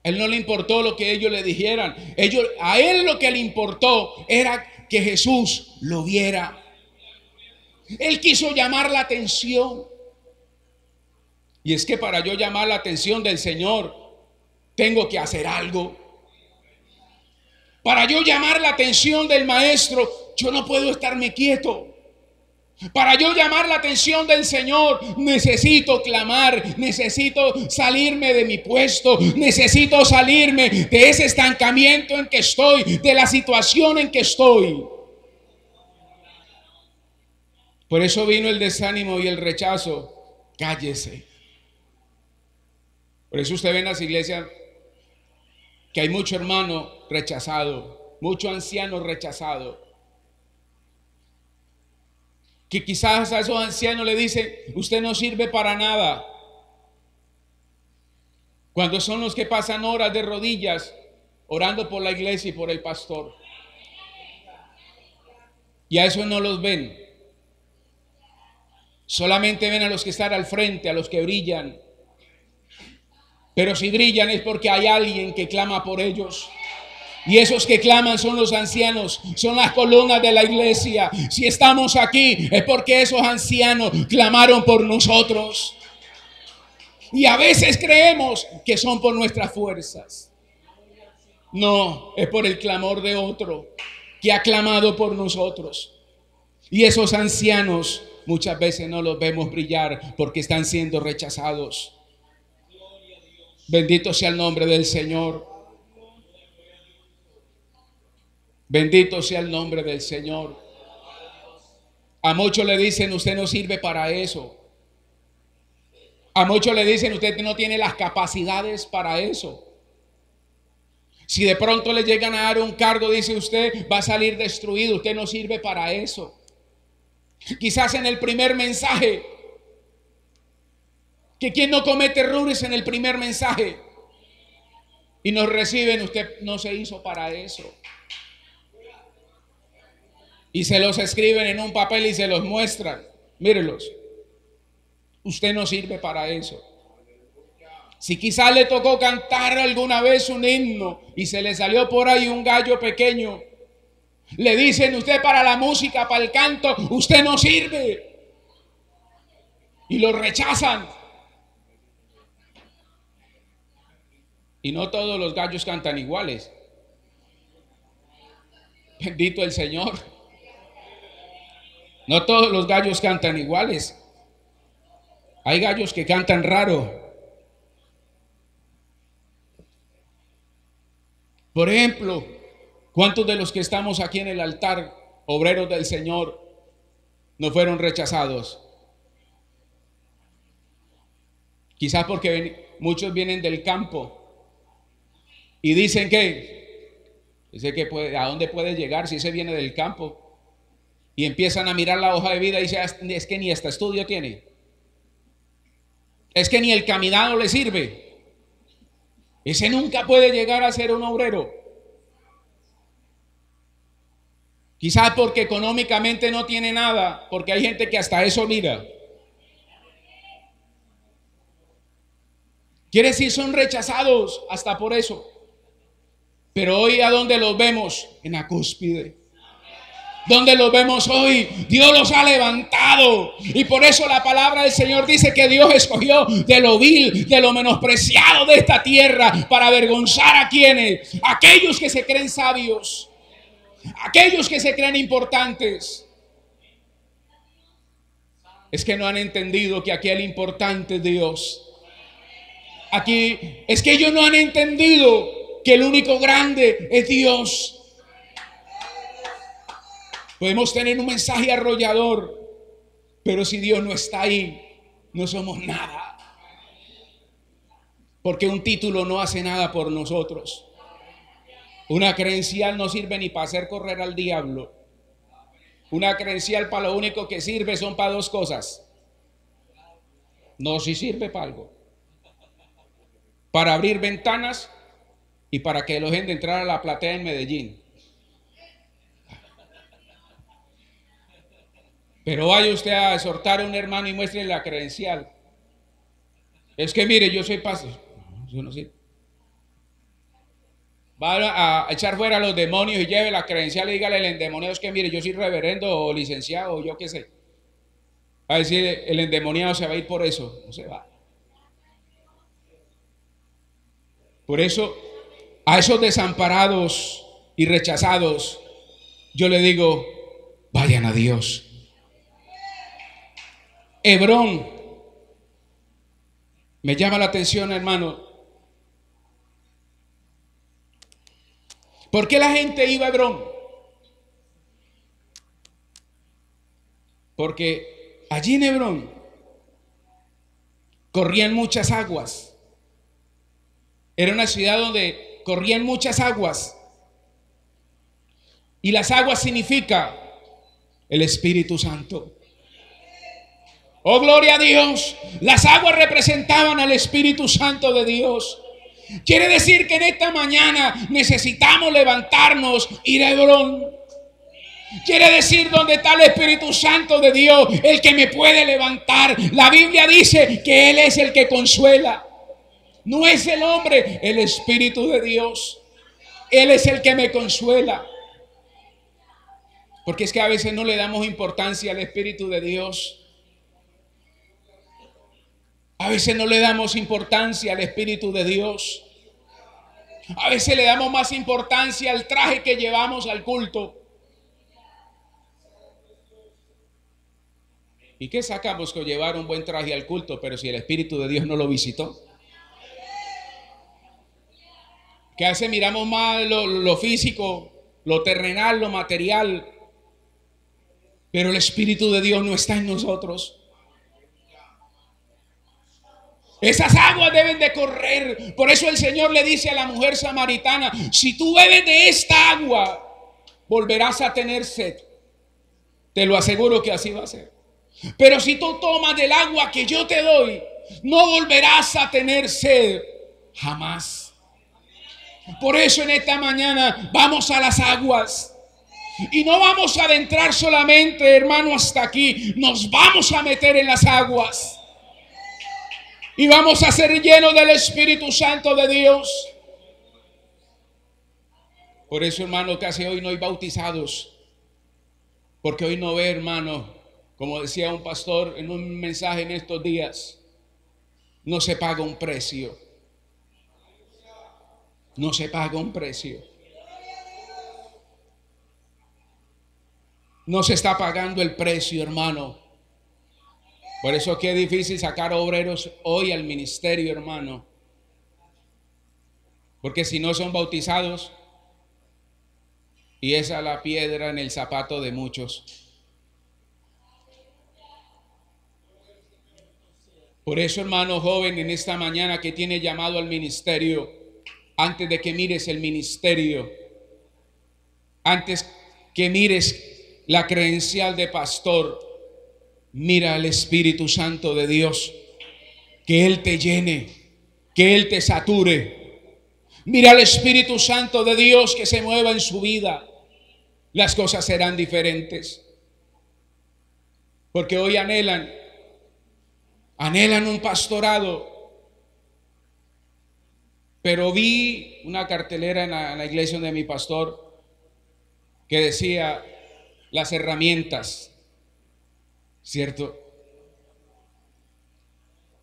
A él no le importó lo que ellos le dijeran. A él lo que le importó era que Jesús lo viera. Él quiso llamar la atención. Y es que para yo llamar la atención del Señor, tengo que hacer algo. Para yo llamar la atención del maestro, yo no puedo estarme quieto. Para yo llamar la atención del Señor, necesito clamar, necesito salirme de mi puesto, necesito salirme de ese estancamiento en que estoy, de la situación en que estoy. Por eso vino el desánimo y el rechazo. Cállese. Por eso usted ve en las iglesias que hay mucho hermano rechazado, mucho anciano rechazado, que quizás a esos ancianos le dicen: usted no sirve para nada, cuando son los que pasan horas de rodillas orando por la iglesia y por el pastor. Y a esos no los ven, solamente ven a los que están al frente, a los que brillan. Pero si brillan es porque hay alguien que clama por ellos. Y esos que claman son los ancianos, son las columnas de la iglesia. Si estamos aquí es porque esos ancianos clamaron por nosotros. Y a veces creemos que son por nuestras fuerzas. No, es por el clamor de otro que ha clamado por nosotros. Y esos ancianos muchas veces no los vemos brillar porque están siendo rechazados. Bendito sea el nombre del Señor. Bendito sea el nombre del Señor. A muchos le dicen: usted no sirve para eso. A muchos le dicen: usted no tiene las capacidades para eso. Si de pronto le llegan a dar un cargo, dice: usted va a salir destruido, usted no sirve para eso. Quizás en el primer mensaje, que quien no comete errores en el primer mensaje, y nos reciben: usted no se hizo para eso. Y se los escriben en un papel y se los muestran. Mírelos. Usted no sirve para eso. Si quizás le tocó cantar alguna vez un himno y se le salió por ahí un gallo pequeño, le dicen: usted para la música, para el canto, usted no sirve. Y lo rechazan. Y no todos los gallos cantan iguales. Bendito el Señor. No todos los gallos cantan iguales. Hay gallos que cantan raro. Por ejemplo, ¿cuántos de los que estamos aquí en el altar, obreros del Señor, no fueron rechazados? Quizás porque muchos vienen del campo y dicen que ¿a dónde puede llegar si ese viene del campo? Y empiezan a mirar la hoja de vida y dicen, es que ni este estudio tiene. Es que ni el caminado le sirve. Ese nunca puede llegar a ser un obrero. Quizás porque económicamente no tiene nada, porque hay gente que hasta eso mira. Quiere decir, son rechazados hasta por eso. Pero hoy, ¿a dónde los vemos? En la cúspide. ¿Dónde los vemos hoy? Dios los ha levantado. Y por eso la palabra del Señor dice que Dios escogió de lo vil, de lo menospreciado de esta tierra, para avergonzar a quienes, aquellos que se creen sabios, aquellos que se creen importantes. Es que no han entendido que aquí el importante es Dios. Aquí es que ellos no han entendido que el único grande es Dios. Podemos tener un mensaje arrollador, pero si Dios no está ahí, no somos nada. Porque un título no hace nada por nosotros. Una credencial no sirve ni para hacer correr al diablo. Una credencial para lo único que sirve son para dos cosas. No, sí sirve para algo. Para abrir ventanas y para que lo dejen de entrar a la platea en Medellín. Pero vaya usted a exhortar a un hermano y muestre la credencial. Es que mire, yo soy pastor. Yo no sé. Va a echar fuera a los demonios y lleve la credencial y dígale al endemoniado, es que mire, yo soy reverendo o licenciado o yo qué sé. Va a decir, el endemoniado se va a ir por eso. No se va. Por eso, a esos desamparados y rechazados, yo le digo, vayan a Dios. Hebrón, me llama la atención, hermano. ¿Por qué la gente iba a Hebrón? Porque allí en Hebrón corrían muchas aguas. Era una ciudad donde corrían muchas aguas. Y las aguas significa el Espíritu Santo. Oh, gloria a Dios. Las aguas representaban al Espíritu Santo de Dios. Quiere decir que en esta mañana necesitamos levantarnos, ir a Hebrón. Quiere decir, donde está el Espíritu Santo de Dios, el que me puede levantar. La Biblia dice que Él es el que consuela. No es el hombre, el Espíritu de Dios. Él es el que me consuela. Porque es que a veces no le damos importancia al Espíritu de Dios. A veces no le damos importancia al Espíritu de Dios. A veces le damos más importancia al traje que llevamos al culto. ¿Y qué sacamos con llevar un buen traje al culto, pero si el Espíritu de Dios no lo visitó? Que a veces miramos más lo físico, lo terrenal, lo material, pero el Espíritu de Dios no está en nosotros. Esas aguas deben de correr. Por eso el Señor le dice a la mujer samaritana, si tú bebes de esta agua, volverás a tener sed. Te lo aseguro que así va a ser. Pero si tú tomas del agua que yo te doy, no volverás a tener sed jamás. Por eso en esta mañana vamos a las aguas. Y no vamos a adentrar solamente, hermano, hasta aquí. Nos vamos a meter en las aguas. Y vamos a ser llenos del Espíritu Santo de Dios. Por eso, hermano, casi hoy no hay bautizados. Porque hoy no ve, hermano, como decía un pastor en un mensaje en estos días, no se paga un precio. No se paga un precio. No se está pagando el precio, hermano. Por eso es que es difícil sacar obreros hoy al ministerio, hermano. Porque si no son bautizados, y esa es la piedra en el zapato de muchos. Por eso, hermano joven, en esta mañana que tiene llamado al ministerio, antes de que mires el ministerio, antes que mires la credencial de pastor, mira al Espíritu Santo de Dios, que Él te llene, que Él te sature. Mira al Espíritu Santo de Dios que se mueva en su vida. Las cosas serán diferentes. Porque hoy anhelan un pastorado. Pero vi una cartelera en la iglesia de mi pastor que decía las herramientas, ¿cierto?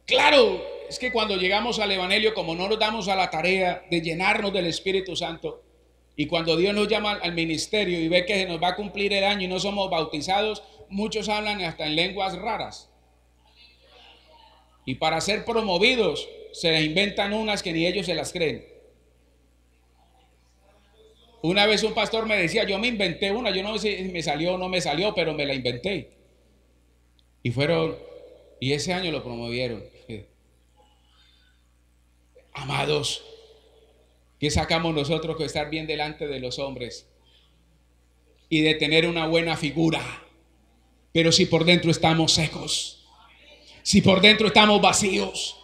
Claro, es que cuando llegamos al evangelio, como no nos damos a la tarea de llenarnos del Espíritu Santo, y cuando Dios nos llama al ministerio y ve que se nos va a cumplir el año y no somos bautizados, muchos hablan hasta en lenguas raras. Y para ser promovidos se inventan unas que ni ellos se las creen. Una vez un pastor me decía, yo me inventé una, yo no sé si me salió o no me salió, pero me la inventé. Y ese año lo promovieron. Amados, ¿qué sacamos nosotros con estar bien delante de los hombres y de tener una buena figura? Pero si por dentro estamos secos, si por dentro estamos vacíos,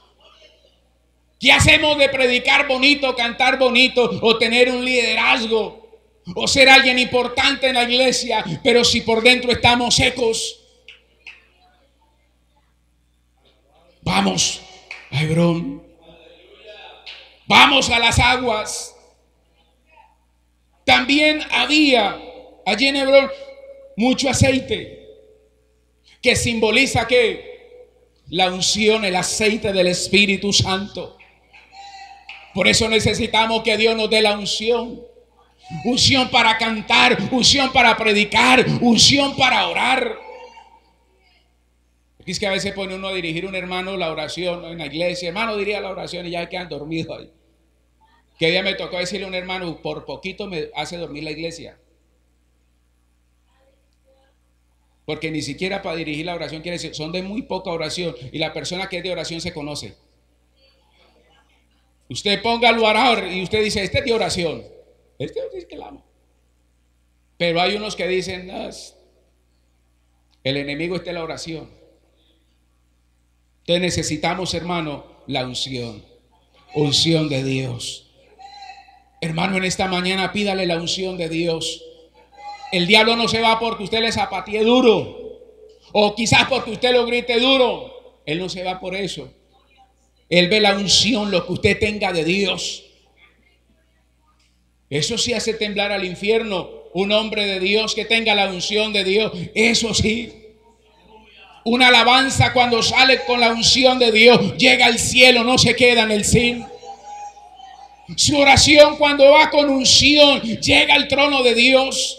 ¿qué hacemos de predicar bonito, cantar bonito o tener un liderazgo o ser alguien importante en la iglesia, pero si por dentro estamos secos? Vamos a Hebrón, vamos a las aguas. También había allí en Hebrón mucho aceite, que simboliza que la unción, el aceite del Espíritu Santo. Por eso necesitamos que Dios nos dé la unción. Unción para cantar, unción para predicar, unción para orar. Es que a veces pone uno a dirigir un hermano la oración en la iglesia. Hermano, diría la oración y ya quedan dormidos ahí. Que día me tocó decirle a un hermano, por poquito me hace dormir la iglesia. Porque ni siquiera para dirigir la oración quiere decir, son de muy poca oración. Y la persona que es de oración se conoce. Usted póngalo a orar y usted dice, este es de oración. Este es que la amo. Pero hay unos que dicen, no, el enemigo está en la oración. Entonces necesitamos, hermano, la unción. Unción de Dios. Hermano, en esta mañana pídale la unción de Dios. El diablo no se va porque usted le zapatee duro, o quizás porque usted lo grite duro. Él no se va por eso. Él ve la unción, lo que usted tenga de Dios. Eso sí hace temblar al infierno. Un hombre de Dios que tenga la unción de Dios. Eso sí. Una alabanza cuando sale con la unción de Dios llega al cielo, no se queda en el sin. Su oración cuando va con unción llega al trono de Dios.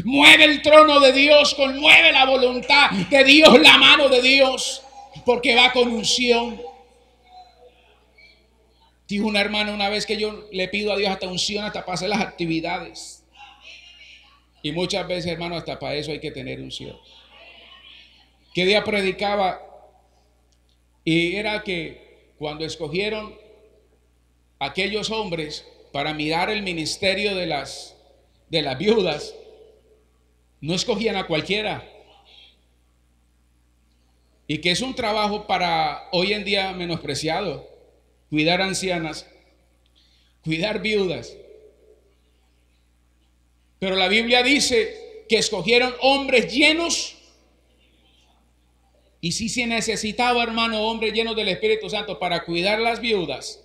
Mueve el trono de Dios, conmueve la voluntad de Dios, la mano de Dios, porque va con unción. Dijo una hermana una vez que yo le pido a Dios hasta unción hasta para hacer las actividades. Y muchas veces, hermano, hasta para eso hay que tener unción. ¿Qué día predicaba? Y era que cuando escogieron aquellos hombres para mirar el ministerio de las viudas, no escogían a cualquiera. Y que es un trabajo para hoy en día menospreciado. Cuidar ancianas, cuidar viudas. Pero la Biblia dice que escogieron hombres llenos. Y si se necesitaba, hermano, hombres llenos del Espíritu Santo para cuidar las viudas,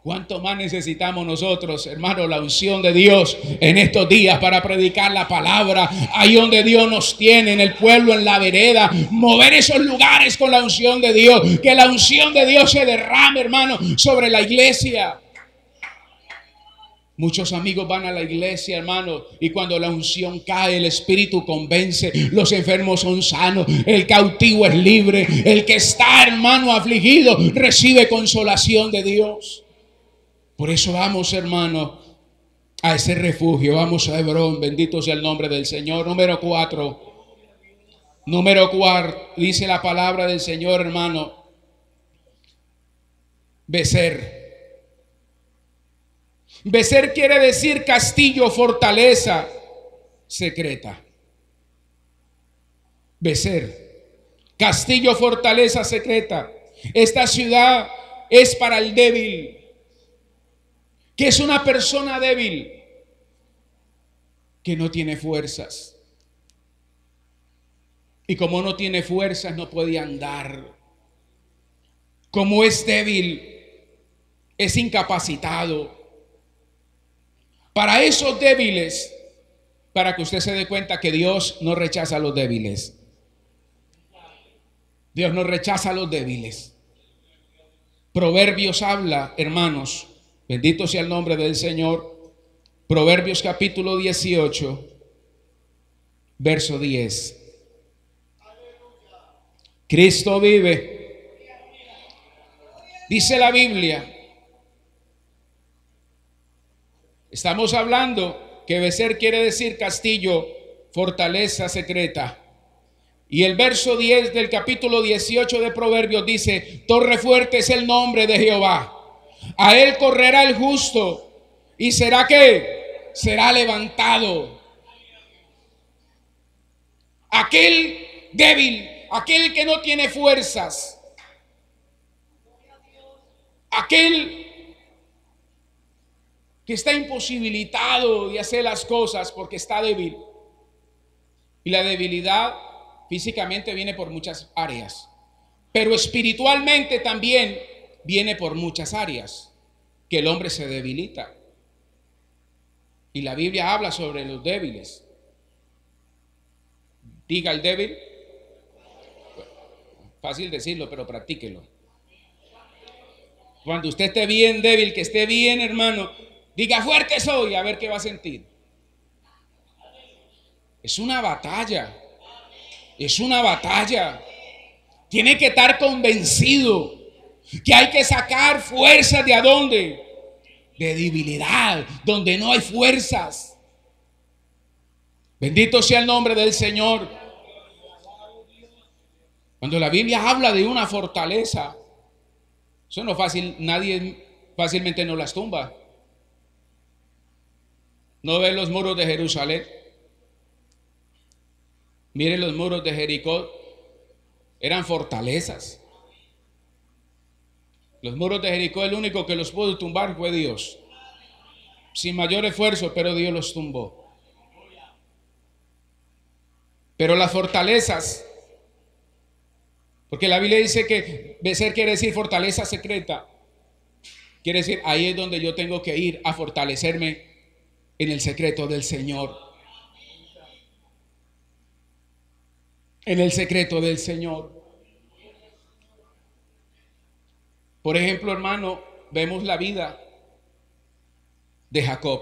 ¿cuánto más necesitamos nosotros, hermano, la unción de Dios en estos días para predicar la palabra? Ahí donde Dios nos tiene, en el pueblo, en la vereda, mover esos lugares con la unción de Dios. Que la unción de Dios se derrame, hermano, sobre la iglesia. Muchos amigos van a la iglesia, hermano, y cuando la unción cae, el Espíritu convence, los enfermos son sanos, el cautivo es libre, el que está, hermano, afligido, recibe consolación de Dios. Por eso vamos, hermano, a ese refugio, vamos a Hebrón, bendito sea el nombre del Señor. Número 4, dice la palabra del Señor, hermano, Bezer. Bezer quiere decir castillo, fortaleza secreta. Bezer, castillo, fortaleza secreta. Esta ciudad es para el débil. ¿Qué es una persona débil? Que no tiene fuerzas. Y como no tiene fuerzas, no puede andar. Como es débil, es incapacitado. Para esos débiles, para que usted se dé cuenta que Dios no rechaza a los débiles. Dios no rechaza a los débiles. Proverbios habla, hermanos, bendito sea el nombre del Señor. Proverbios capítulo 18, verso 10. Cristo vive. Dice la Biblia. Estamos hablando que Bezer quiere decir castillo, fortaleza secreta. Y el verso 10 del capítulo 18 de Proverbios dice: torre fuerte es el nombre de Jehová. A él correrá el justo. ¿Y será qué? Será levantado. Aquel débil, aquel que no tiene fuerzas, aquel que está imposibilitado de hacer las cosas porque está débil. Y la debilidad físicamente viene por muchas áreas, pero espiritualmente también viene por muchas áreas, que el hombre se debilita. Y la Biblia habla sobre los débiles. Diga el débil. Fácil decirlo, pero practíquelo. Cuando usted esté bien débil, que esté bien, hermano, diga fuerte soy, a ver qué va a sentir. Es una batalla. Es una batalla. Tiene que estar convencido que hay que sacar fuerzas de ¿adónde? De debilidad, donde no hay fuerzas. Bendito sea el nombre del Señor. Cuando la Biblia habla de una fortaleza, eso no es fácil, nadie fácilmente no las tumba. ¿No ven los muros de Jerusalén? Miren los muros de Jericó, eran fortalezas. Los muros de Jericó, el único que los pudo tumbar fue Dios. Sin mayor esfuerzo, pero Dios los tumbó. Pero las fortalezas, porque la Biblia dice que Bezer quiere decir fortaleza secreta. Quiere decir, ahí es donde yo tengo que ir a fortalecerme en el secreto del Señor. En el secreto del Señor. Por ejemplo, hermano, vemos la vida de Jacob.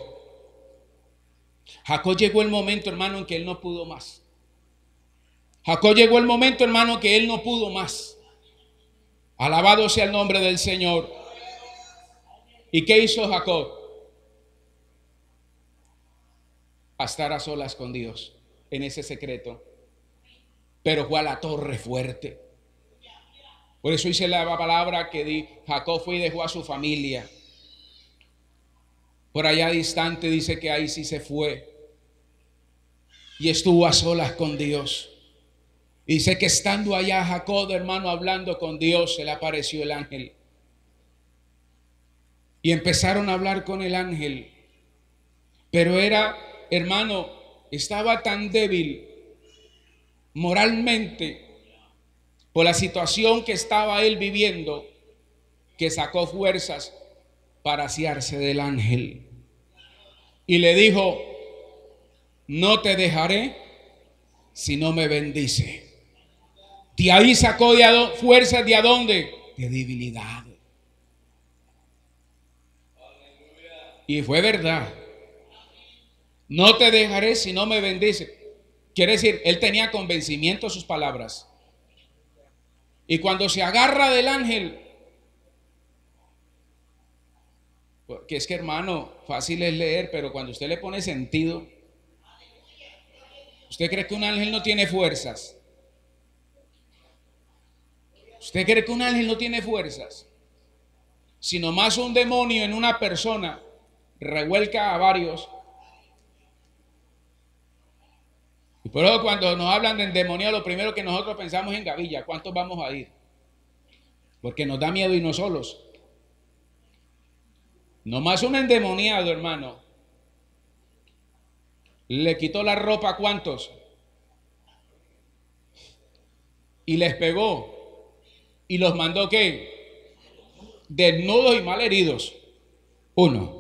Jacob llegó el momento, hermano, en que él no pudo más. Jacob llegó el momento, hermano, que él no pudo más. Alabado sea el nombre del Señor. ¿Y qué hizo Jacob? A estar a solas con Dios en ese secreto. Pero fue a la torre fuerte. Por eso dice la palabra que Jacob fue y dejó a su familia. Por allá distante dice que ahí sí se fue. Y estuvo a solas con Dios. Y dice que estando allá Jacob, hermano, hablando con Dios, se le apareció el ángel. Y empezaron a hablar con el ángel. Pero era, hermano, estaba tan débil moralmente por la situación que estaba él viviendo, que sacó fuerzas para asearse del ángel. Y le dijo: no te dejaré si no me bendice. De ahí sacó fuerzas de ¿adónde? De debilidad. Y fue verdad. No te dejaré si no me bendices. Quiere decir, él tenía convencimiento de sus palabras. Y cuando se agarra del ángel, que es que hermano, fácil es leer, pero cuando usted le pone sentido, ¿usted cree que un ángel no tiene fuerzas? ¿Usted cree que un ángel no tiene fuerzas? Si nomás un demonio en una persona revuelca a varios. Y por eso cuando nos hablan de endemoniado, lo primero que nosotros pensamos en gavilla. ¿Cuántos vamos a ir? Porque nos da miedo irnos solos. Nomás un endemoniado, hermano, le quitó la ropa a ¿cuántos? Y les pegó. Y los mandó ¿qué? Desnudos y malheridos. Uno.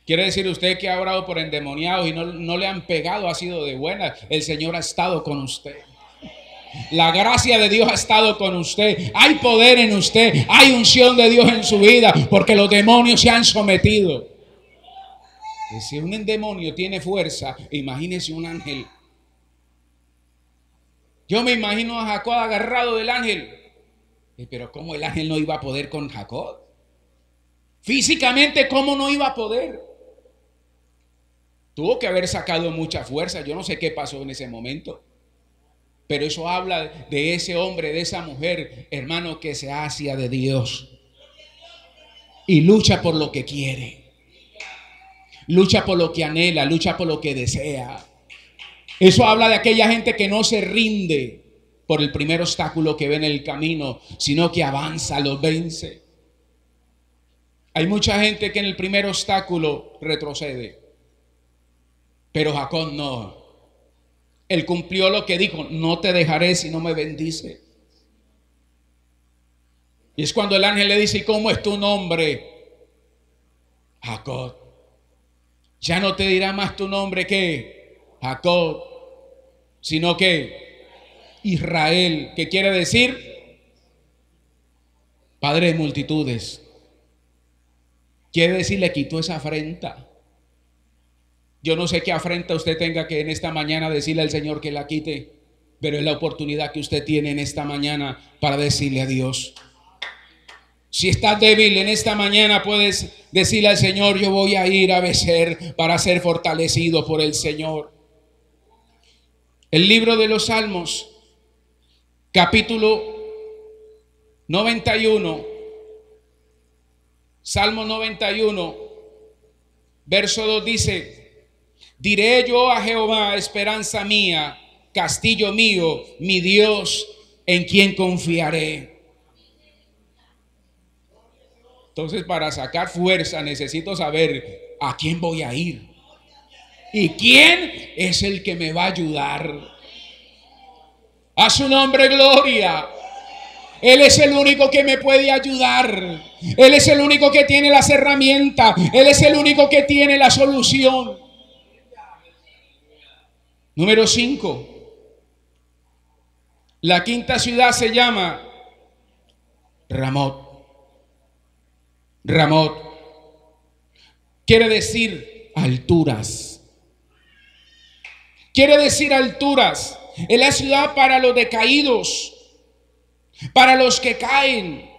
Quiere decir usted que ha orado por endemoniados y no le han pegado, ha sido de buena. El Señor ha estado con usted. La gracia de Dios ha estado con usted. Hay poder en usted. Hay unción de Dios en su vida. Porque los demonios se han sometido. Y si un demonio tiene fuerza, imagínese un ángel. Yo me imagino a Jacob agarrado del ángel. Pero ¿cómo el ángel no iba a poder con Jacob? Físicamente, ¿cómo no iba a poder? Tuvo que haber sacado mucha fuerza. Yo no sé qué pasó en ese momento. Pero eso habla de ese hombre, de esa mujer, hermano, que se hacia de Dios. Y lucha por lo que quiere. Lucha por lo que anhela, lucha por lo que desea. Eso habla de aquella gente que no se rinde por el primer obstáculo que ve en el camino, sino que avanza, lo vence. Hay mucha gente que en el primer obstáculo retrocede. Pero Jacob no. Él cumplió lo que dijo: no te dejaré si no me bendice. Y es cuando el ángel le dice: ¿y cómo es tu nombre? Jacob. Ya no te dirá más tu nombre que Jacob, sino que Israel, que quiere decir padre de multitudes. Quiere decir, le quitó esa afrenta. Yo no sé qué afrenta usted tenga que en esta mañana decirle al Señor que la quite, pero es la oportunidad que usted tiene en esta mañana para decirle a Dios. Si estás débil en esta mañana, puedes decirle al Señor: yo voy a ir a Becer para ser fortalecido por el Señor. El libro de los Salmos, capítulo 91, Salmo 91, verso 2 dice: diré yo a Jehová, esperanza mía, castillo mío, mi Dios, en quien confiaré. Entonces, para sacar fuerza necesito saber a quién voy a ir y quién es el que me va a ayudar. A su nombre gloria. Él es el único que me puede ayudar. Él es el único que tiene las herramientas. Él es el único que tiene la solución. Número 5. La quinta ciudad se llama Ramot. Ramot quiere decir alturas. Quiere decir alturas. Es la ciudad para los decaídos, para los que caen.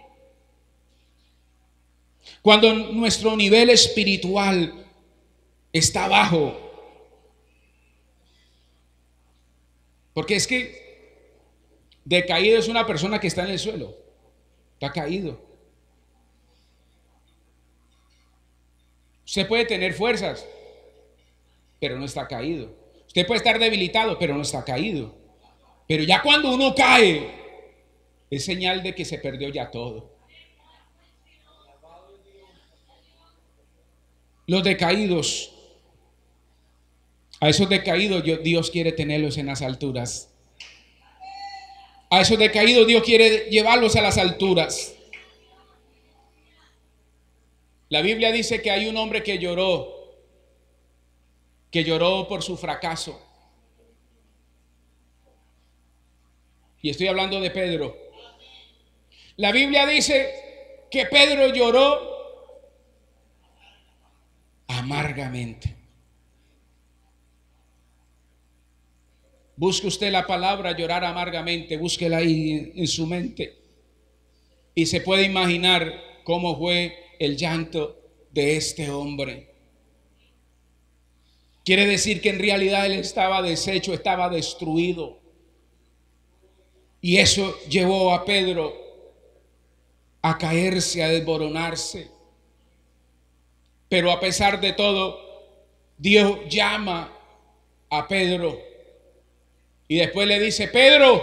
Cuando nuestro nivel espiritual está bajo. Porque es que decaído es una persona que está en el suelo, está caído. Usted puede tener fuerzas, pero no está caído. Usted puede estar debilitado, pero no está caído. Pero ya cuando uno cae, es señal de que se perdió ya todo. Los decaídos, a esos decaídos Dios quiere tenerlos en las alturas. A esos decaídos Dios quiere llevarlos a las alturas. La Biblia dice que hay un hombre que lloró por su fracaso. Y estoy hablando de Pedro. La Biblia dice que Pedro lloró amargamente. Busque usted la palabra llorar amargamente, búsquela ahí en su mente. Y se puede imaginar cómo fue el llanto de este hombre. Quiere decir que en realidad él estaba deshecho, estaba destruido. Y eso llevó a Pedro a caerse, a desmoronarse. Pero a pesar de todo, Dios llama a Pedro y después le dice: Pedro,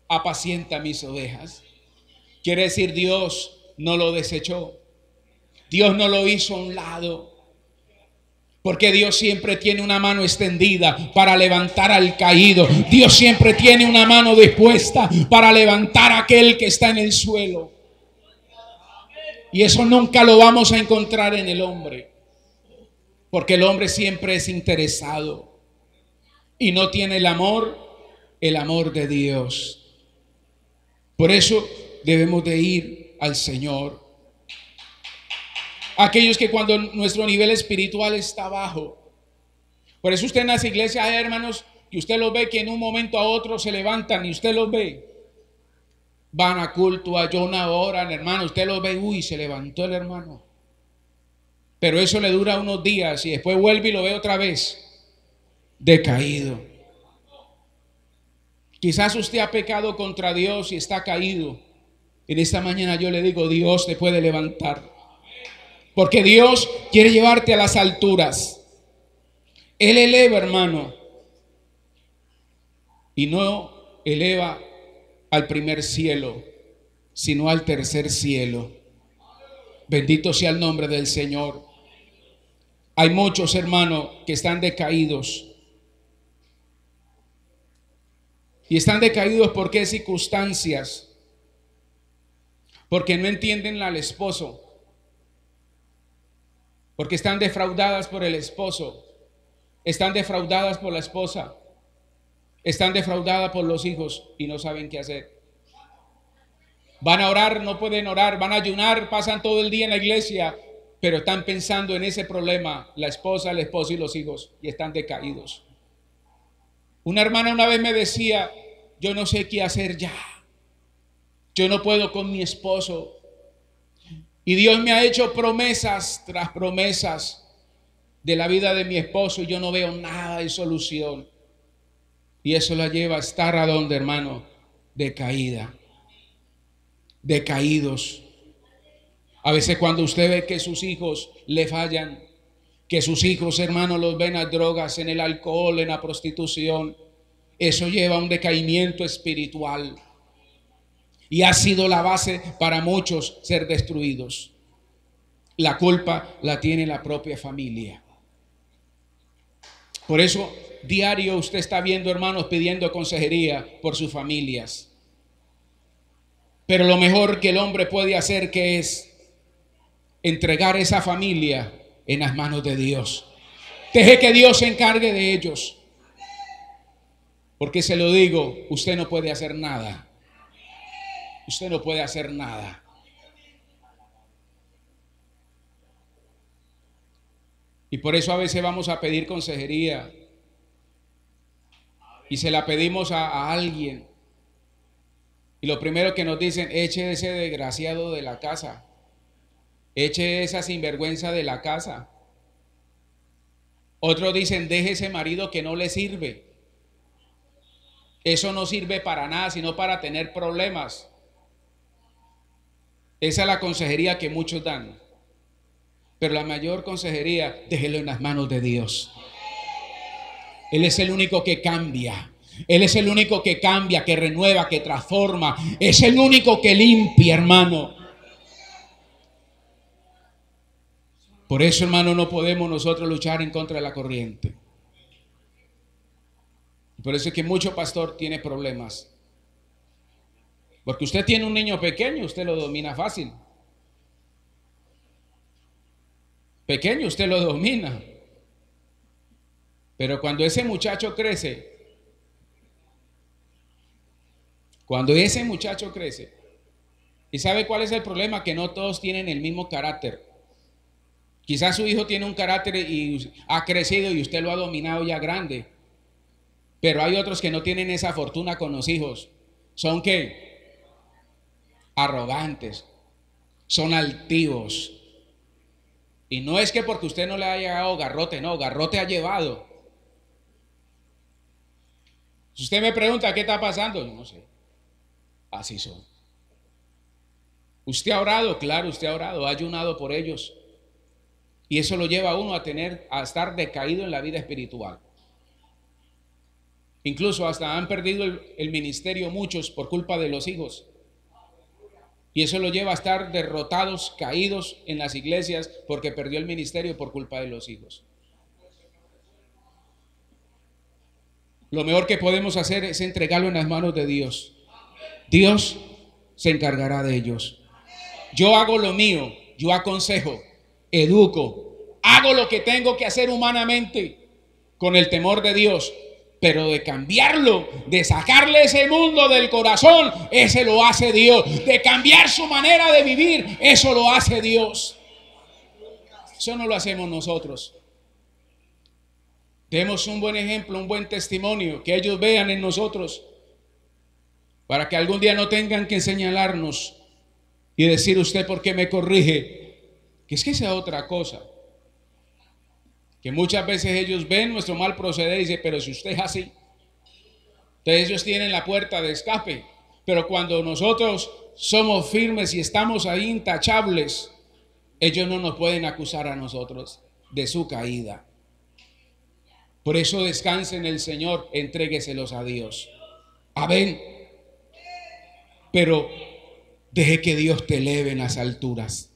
apacienta mis ovejas. Quiere decir, Dios no lo desechó. Dios no lo hizo a un lado. Porque Dios siempre tiene una mano extendida para levantar al caído. Dios siempre tiene una mano dispuesta para levantar a aquel que está en el suelo. Y eso nunca lo vamos a encontrar en el hombre. Porque el hombre siempre es interesado y no tiene el amor de Dios. Por eso debemos de ir al Señor. Aquellos que cuando nuestro nivel espiritual está bajo. Por eso usted en las iglesias hay hermanos que usted los ve que en un momento a otro se levantan y usted los ve. Van a culto, ayunan, oran, hermano. Usted los ve, uy, se levantó el hermano. Pero eso le dura unos días y después vuelve y lo ve otra vez decaído. Quizás usted ha pecado contra Dios y está caído. En esta mañana yo le digo, Dios te puede levantar. Porque Dios quiere llevarte a las alturas. Él eleva, hermano. Y no eleva al primer cielo, sino al tercer cielo. Bendito sea el nombre del Señor. Hay muchos, hermanos, que están decaídos. Y están decaídos ¿por qué circunstancias? Porque no entienden al esposo. Porque están defraudadas por el esposo. Están defraudadas por la esposa. Están defraudadas por los hijos y no saben qué hacer. Van a orar, no pueden orar. Van a ayunar, pasan todo el día en la iglesia, pero están pensando en ese problema, la esposa, el esposo y los hijos, y están decaídos. Una hermana una vez me decía, yo no sé qué hacer ya. Yo no puedo con mi esposo. Y Dios me ha hecho promesas tras promesas de la vida de mi esposo y yo no veo nada de solución. Y eso la lleva a estar a donde, hermano, decaída, decaídos. A veces cuando usted ve que sus hijos le fallan, que sus hijos, hermano, los ven a drogas, en el alcohol, en la prostitución, eso lleva a un decaimiento espiritual. Y ha sido la base para muchos ser destruidos. La culpa la tiene la propia familia. Por eso, diario usted está viendo hermanos pidiendo consejería por sus familias. Pero lo mejor que el hombre puede hacer, que es entregar esa familia en las manos de Dios. Deje que Dios se encargue de ellos. Porque se lo digo, usted no puede hacer nada. Usted no puede hacer nada. Y por eso a veces vamos a pedir consejería y se la pedimos a alguien. Y lo primero que nos dicen, eche ese desgraciado de la casa. Eche esa sinvergüenza de la casa. Otros dicen, deje ese marido que no le sirve. Eso no sirve para nada, sino para tener problemas. Esa es la consejería que muchos dan. Pero la mayor consejería, déjelo en las manos de Dios. Él es el único que cambia. Él es el único que cambia, que renueva, que transforma. Es el único que limpia, hermano. Por eso, hermano, no podemos nosotros luchar en contra de la corriente. Por eso es que mucho pastor tiene problemas. Porque usted tiene un niño pequeño, usted lo domina fácil. Pequeño, usted lo domina. Pero cuando ese muchacho crece, ¿y sabe cuál es el problema? Que no todos tienen el mismo carácter. Quizás su hijo tiene un carácter y ha crecido y usted lo ha dominado ya grande. Pero hay otros que no tienen esa fortuna con los hijos. ¿Son qué? Arrogantes. Son altivos. Y no es que porque usted no le haya dado garrote, no, garrote ha llevado. Si usted me pregunta qué está pasando, yo no sé. Así son. ¿Usted ha orado? Claro, usted ha orado, ha ayunado por ellos. Y eso lo lleva a uno a estar decaído en la vida espiritual. Incluso hasta han perdido el ministerio muchos por culpa de los hijos. Y eso lo lleva a estar derrotados, caídos en las iglesias porque perdió el ministerio por culpa de los hijos. Lo mejor que podemos hacer es entregarlo en las manos de Dios. Dios se encargará de ellos. Yo hago lo mío, yo aconsejo, educo, hago lo que tengo que hacer humanamente con el temor de Dios, pero de cambiarlo, de sacarle ese mundo del corazón, ese lo hace Dios. De cambiar su manera de vivir, eso lo hace Dios. Eso no lo hacemos nosotros. Demos un buen ejemplo, un buen testimonio, que ellos vean en nosotros, para que algún día no tengan que señalarnos y decir: usted por qué me corrige, que es que sea otra cosa. Que muchas veces ellos ven nuestro mal proceder y dicen: pero si usted es así. Entonces ellos tienen la puerta de escape. Pero cuando nosotros somos firmes y estamos ahí intachables, ellos no nos pueden acusar a nosotros de su caída. Por eso descanse en el Señor, entrégueselos a Dios. Amén. Pero deje que Dios te eleve en las alturas.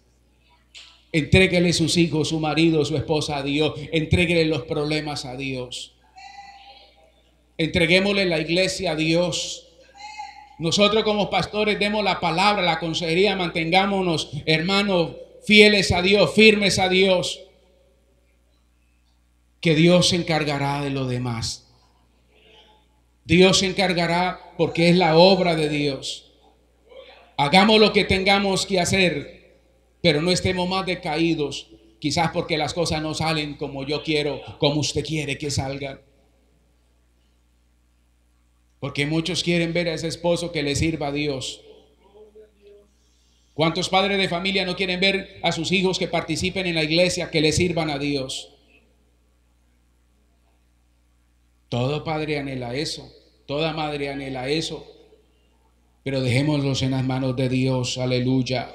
Entréguele sus hijos, su marido, su esposa a Dios. Entréguele los problemas a Dios. Entreguémosle la iglesia a Dios. Nosotros como pastores demos la palabra, la consejería. Mantengámonos, hermanos, fieles a Dios, firmes a Dios. Que Dios se encargará de lo demás. Dios se encargará porque es la obra de Dios. Hagamos lo que tengamos que hacer, pero no estemos más decaídos, quizás porque las cosas no salen como yo quiero, como usted quiere que salgan. Porque muchos quieren ver a ese esposo que le sirva a Dios. ¿Cuántos padres de familia no quieren ver a sus hijos que participen en la iglesia, que le sirvan a Dios? Todo padre anhela eso, toda madre anhela eso, pero dejémoslos en las manos de Dios. Aleluya.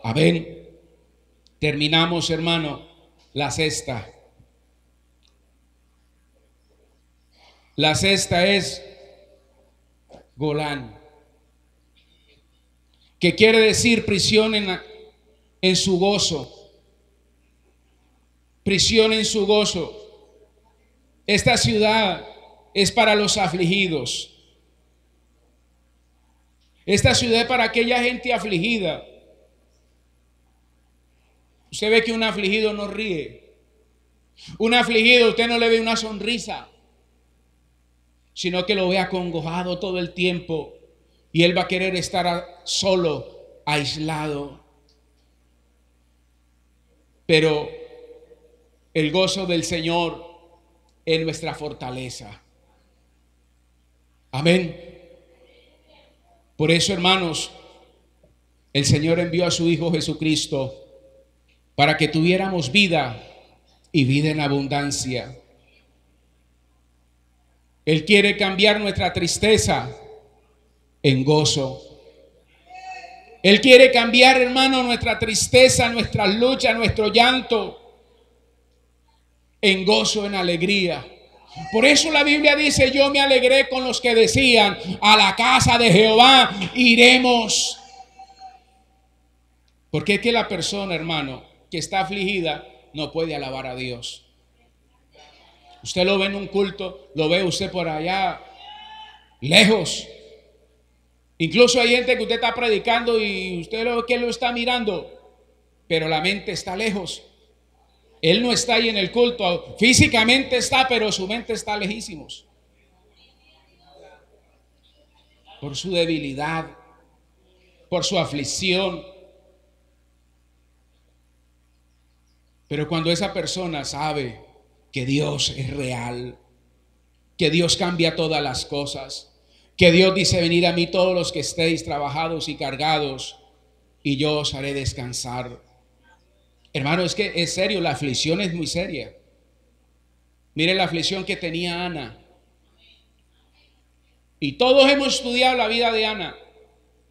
Amén. Terminamos, hermano, la sexta. La sexta es Golán, que quiere decir prisión en su gozo. Prisión en su gozo. Esta ciudad es para los afligidos. Esta ciudad es para aquella gente afligida. Usted ve que un afligido no ríe. Un afligido usted no le ve una sonrisa, sino que lo ve acongojado todo el tiempo. Y él va a querer estar solo, aislado. Pero el gozo del Señor es nuestra fortaleza. Amén. Por eso, hermanos, el Señor envió a su Hijo Jesucristo para que tuviéramos vida y vida en abundancia. Él quiere cambiar nuestra tristeza en gozo. Él quiere cambiar, hermano, nuestra tristeza, nuestra lucha, nuestro llanto en gozo, en alegría. Por eso la Biblia dice: yo me alegré con los que decían: a la casa de Jehová iremos. Porque es que la persona, hermano, que está afligida no puede alabar a Dios. Usted lo ve en un culto, lo ve usted por allá lejos. Incluso hay gente que usted está predicando y usted lo que lo está mirando, pero la mente está lejos. Él no está ahí en el culto, físicamente está, pero su mente está lejísimos. Por su debilidad, por su aflicción. Pero cuando esa persona sabe que Dios es real, que Dios cambia todas las cosas, que Dios dice: venid a mí todos los que estéis trabajados y cargados, y yo os haré descansar. Hermano, es que es serio, la aflicción es muy seria. Mire la aflicción que tenía Ana. Y todos hemos estudiado la vida de Ana,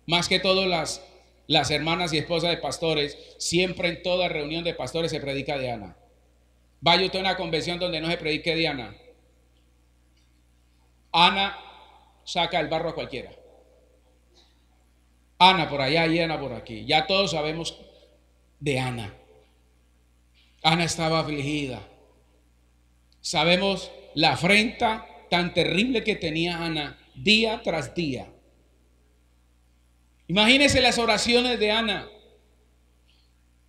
más que todas las hermanas y esposas de pastores. Siempre en toda reunión de pastores se predica de Ana. Vaya usted a una convención donde no se predique de Ana. Ana saca el barro a cualquiera. Ana por allá y Ana por aquí. Ya todos sabemos de Ana. Ana estaba afligida. Sabemos la afrenta tan terrible que tenía Ana día tras día. Imagínense las oraciones de Ana.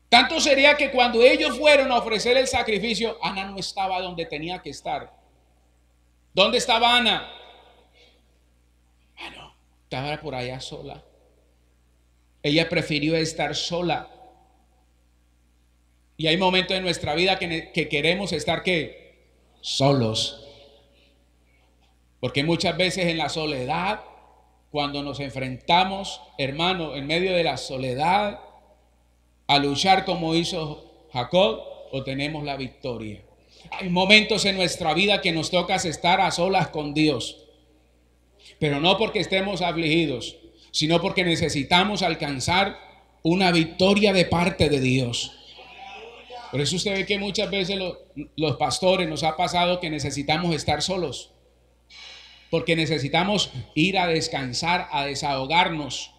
Tanto sería que cuando ellos fueron a ofrecer el sacrificio, Ana no estaba donde tenía que estar. ¿Dónde estaba Ana? Bueno, estaba por allá sola. Ella prefirió estar sola. Y hay momentos en nuestra vida que queremos estar ¿qué? Solos. Porque muchas veces en la soledad, cuando nos enfrentamos, hermano, en medio de la soledad, a luchar como hizo Jacob, obtenemos la victoria. Hay momentos en nuestra vida que nos toca estar a solas con Dios, pero no porque estemos afligidos, sino porque necesitamos alcanzar una victoria de parte de Dios. Por eso usted ve que muchas veces los pastores nos ha pasado que necesitamos estar solos, porque necesitamos ir a descansar, a desahogarnos,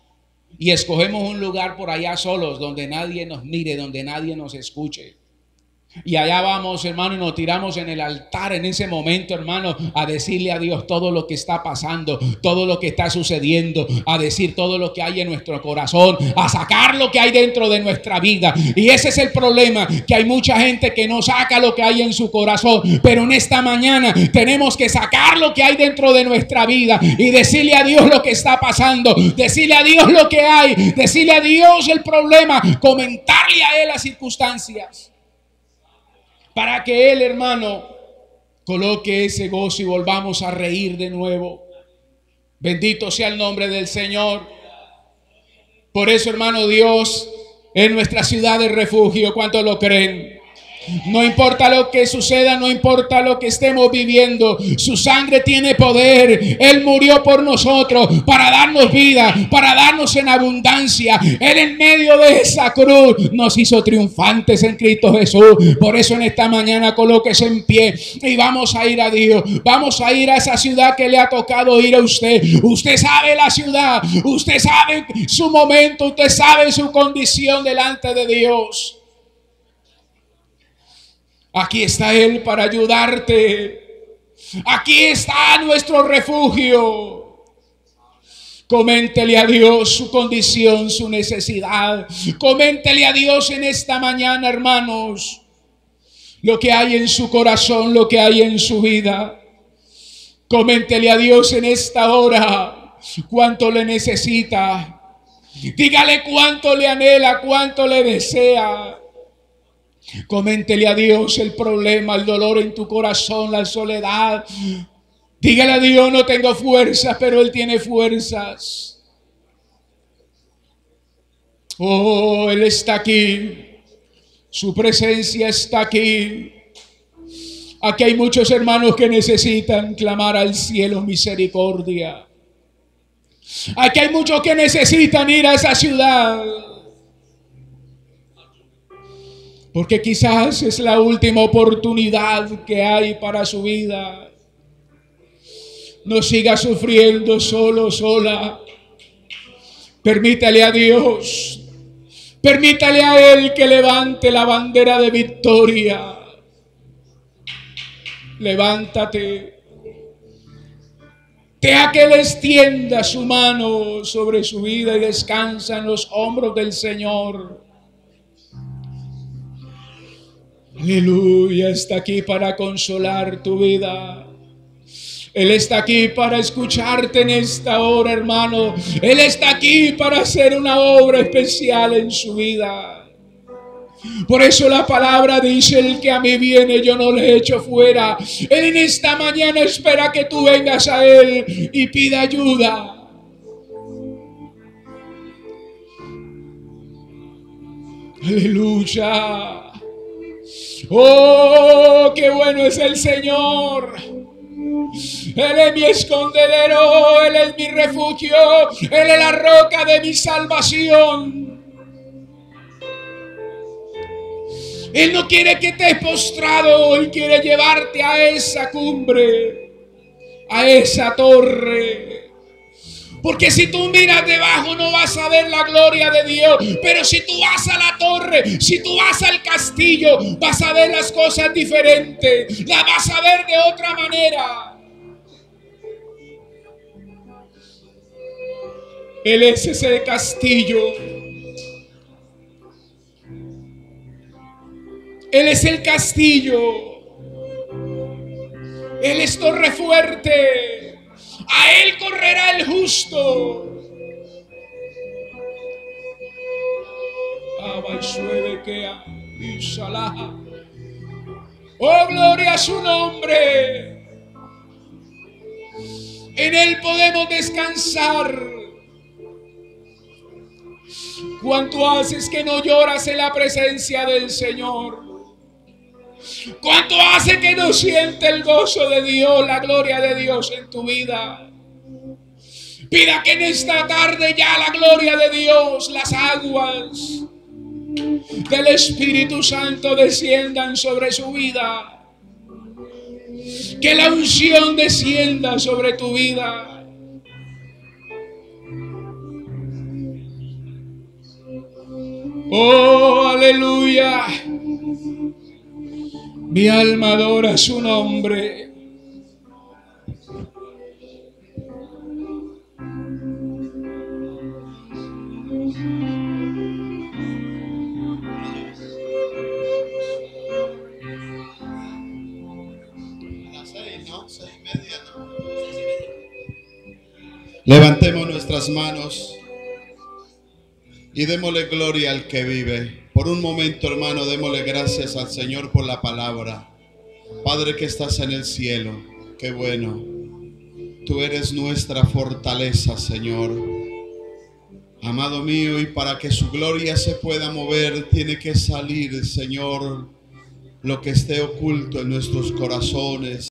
y escogemos un lugar por allá solos, donde nadie nos mire, donde nadie nos escuche. Y allá vamos, hermano, y nos tiramos en el altar en ese momento, hermano, a decirle a Dios todo lo que está pasando, todo lo que está sucediendo, a decir todo lo que hay en nuestro corazón, a sacar lo que hay dentro de nuestra vida. Y ese es el problema, que hay mucha gente que no saca lo que hay en su corazón. Pero en esta mañana tenemos que sacar lo que hay dentro de nuestra vida y decirle a Dios lo que está pasando, decirle a Dios lo que hay, decirle a Dios el problema, comentarle a Él las circunstancias, para que Él, hermano, coloque ese gozo y volvamos a reír de nuevo. Bendito sea el nombre del Señor. Por eso, hermano, Dios es nuestra ciudad de refugio. ¿Cuántos lo creen? No importa lo que suceda, no importa lo que estemos viviendo, su sangre tiene poder. Él murió por nosotros para darnos vida, para darnos en abundancia. Él en medio de esa cruz nos hizo triunfantes en Cristo Jesús. Por eso en esta mañana colóquese en pie y vamos a ir a Dios. Vamos a ir a esa ciudad que le ha tocado ir a usted. Usted sabe la ciudad, usted sabe su momento, usted sabe su condición delante de Dios. Aquí está Él para ayudarte. Aquí está nuestro refugio. Coméntele a Dios su condición, su necesidad. Coméntele a Dios en esta mañana, hermanos, lo que hay en su corazón, lo que hay en su vida. Coméntele a Dios en esta hora cuánto le necesita. Dígale cuánto le anhela, cuánto le desea. Coméntele a Dios el problema, el dolor en tu corazón, la soledad. Dígale a Dios: no tengo fuerzas, pero Él tiene fuerzas. Oh, Él está aquí. Su presencia está aquí. Aquí hay muchos hermanos que necesitan clamar al cielo misericordia. Aquí hay muchos que necesitan ir a esa ciudad, porque quizás es la última oportunidad que hay para su vida. No siga sufriendo solo, sola. Permítale a Dios, permítale a Él que levante la bandera de victoria. Levántate. Deja que Él extienda su mano sobre su vida y descansa en los hombros del Señor. Aleluya, está aquí para consolar tu vida. Él está aquí para escucharte en esta hora, hermano. Él está aquí para hacer una obra especial en su vida. Por eso la palabra dice: el que a mí viene, yo no le echo fuera. Él en esta mañana espera que tú vengas a Él y pida ayuda. Aleluya. Oh, qué bueno es el Señor. Él es mi escondedero, Él es mi refugio, Él es la roca de mi salvación. Él no quiere que estés postrado, Él quiere llevarte a esa cumbre, a esa torre. Porque si tú miras debajo no vas a ver la gloria de Dios. Pero si tú vas a la torre, si tú vas al castillo, vas a ver las cosas diferentes. Las vas a ver de otra manera. Él es ese castillo. Él es el castillo. Él es torre fuerte. A Él correrá el justo. Oh, gloria a su nombre. En Él podemos descansar. ¿Cuánto haces que no lloras en la presencia del Señor? ¿Cuánto hace que no siente el gozo de Dios, la gloria de Dios en tu vida? Pida que en esta tarde ya la gloria de Dios, las aguas del Espíritu Santo desciendan sobre su vida. Que la unción descienda sobre tu vida. Oh, aleluya. Mi alma adora su nombre. Levantemos nuestras manos y démosle gloria al que vive. Por un momento, hermano, démosle gracias al Señor por la palabra. Padre que estás en el cielo, qué bueno. Tú eres nuestra fortaleza, Señor. Amado mío, y para que su gloria se pueda mover, tiene que salir, Señor, lo que esté oculto en nuestros corazones.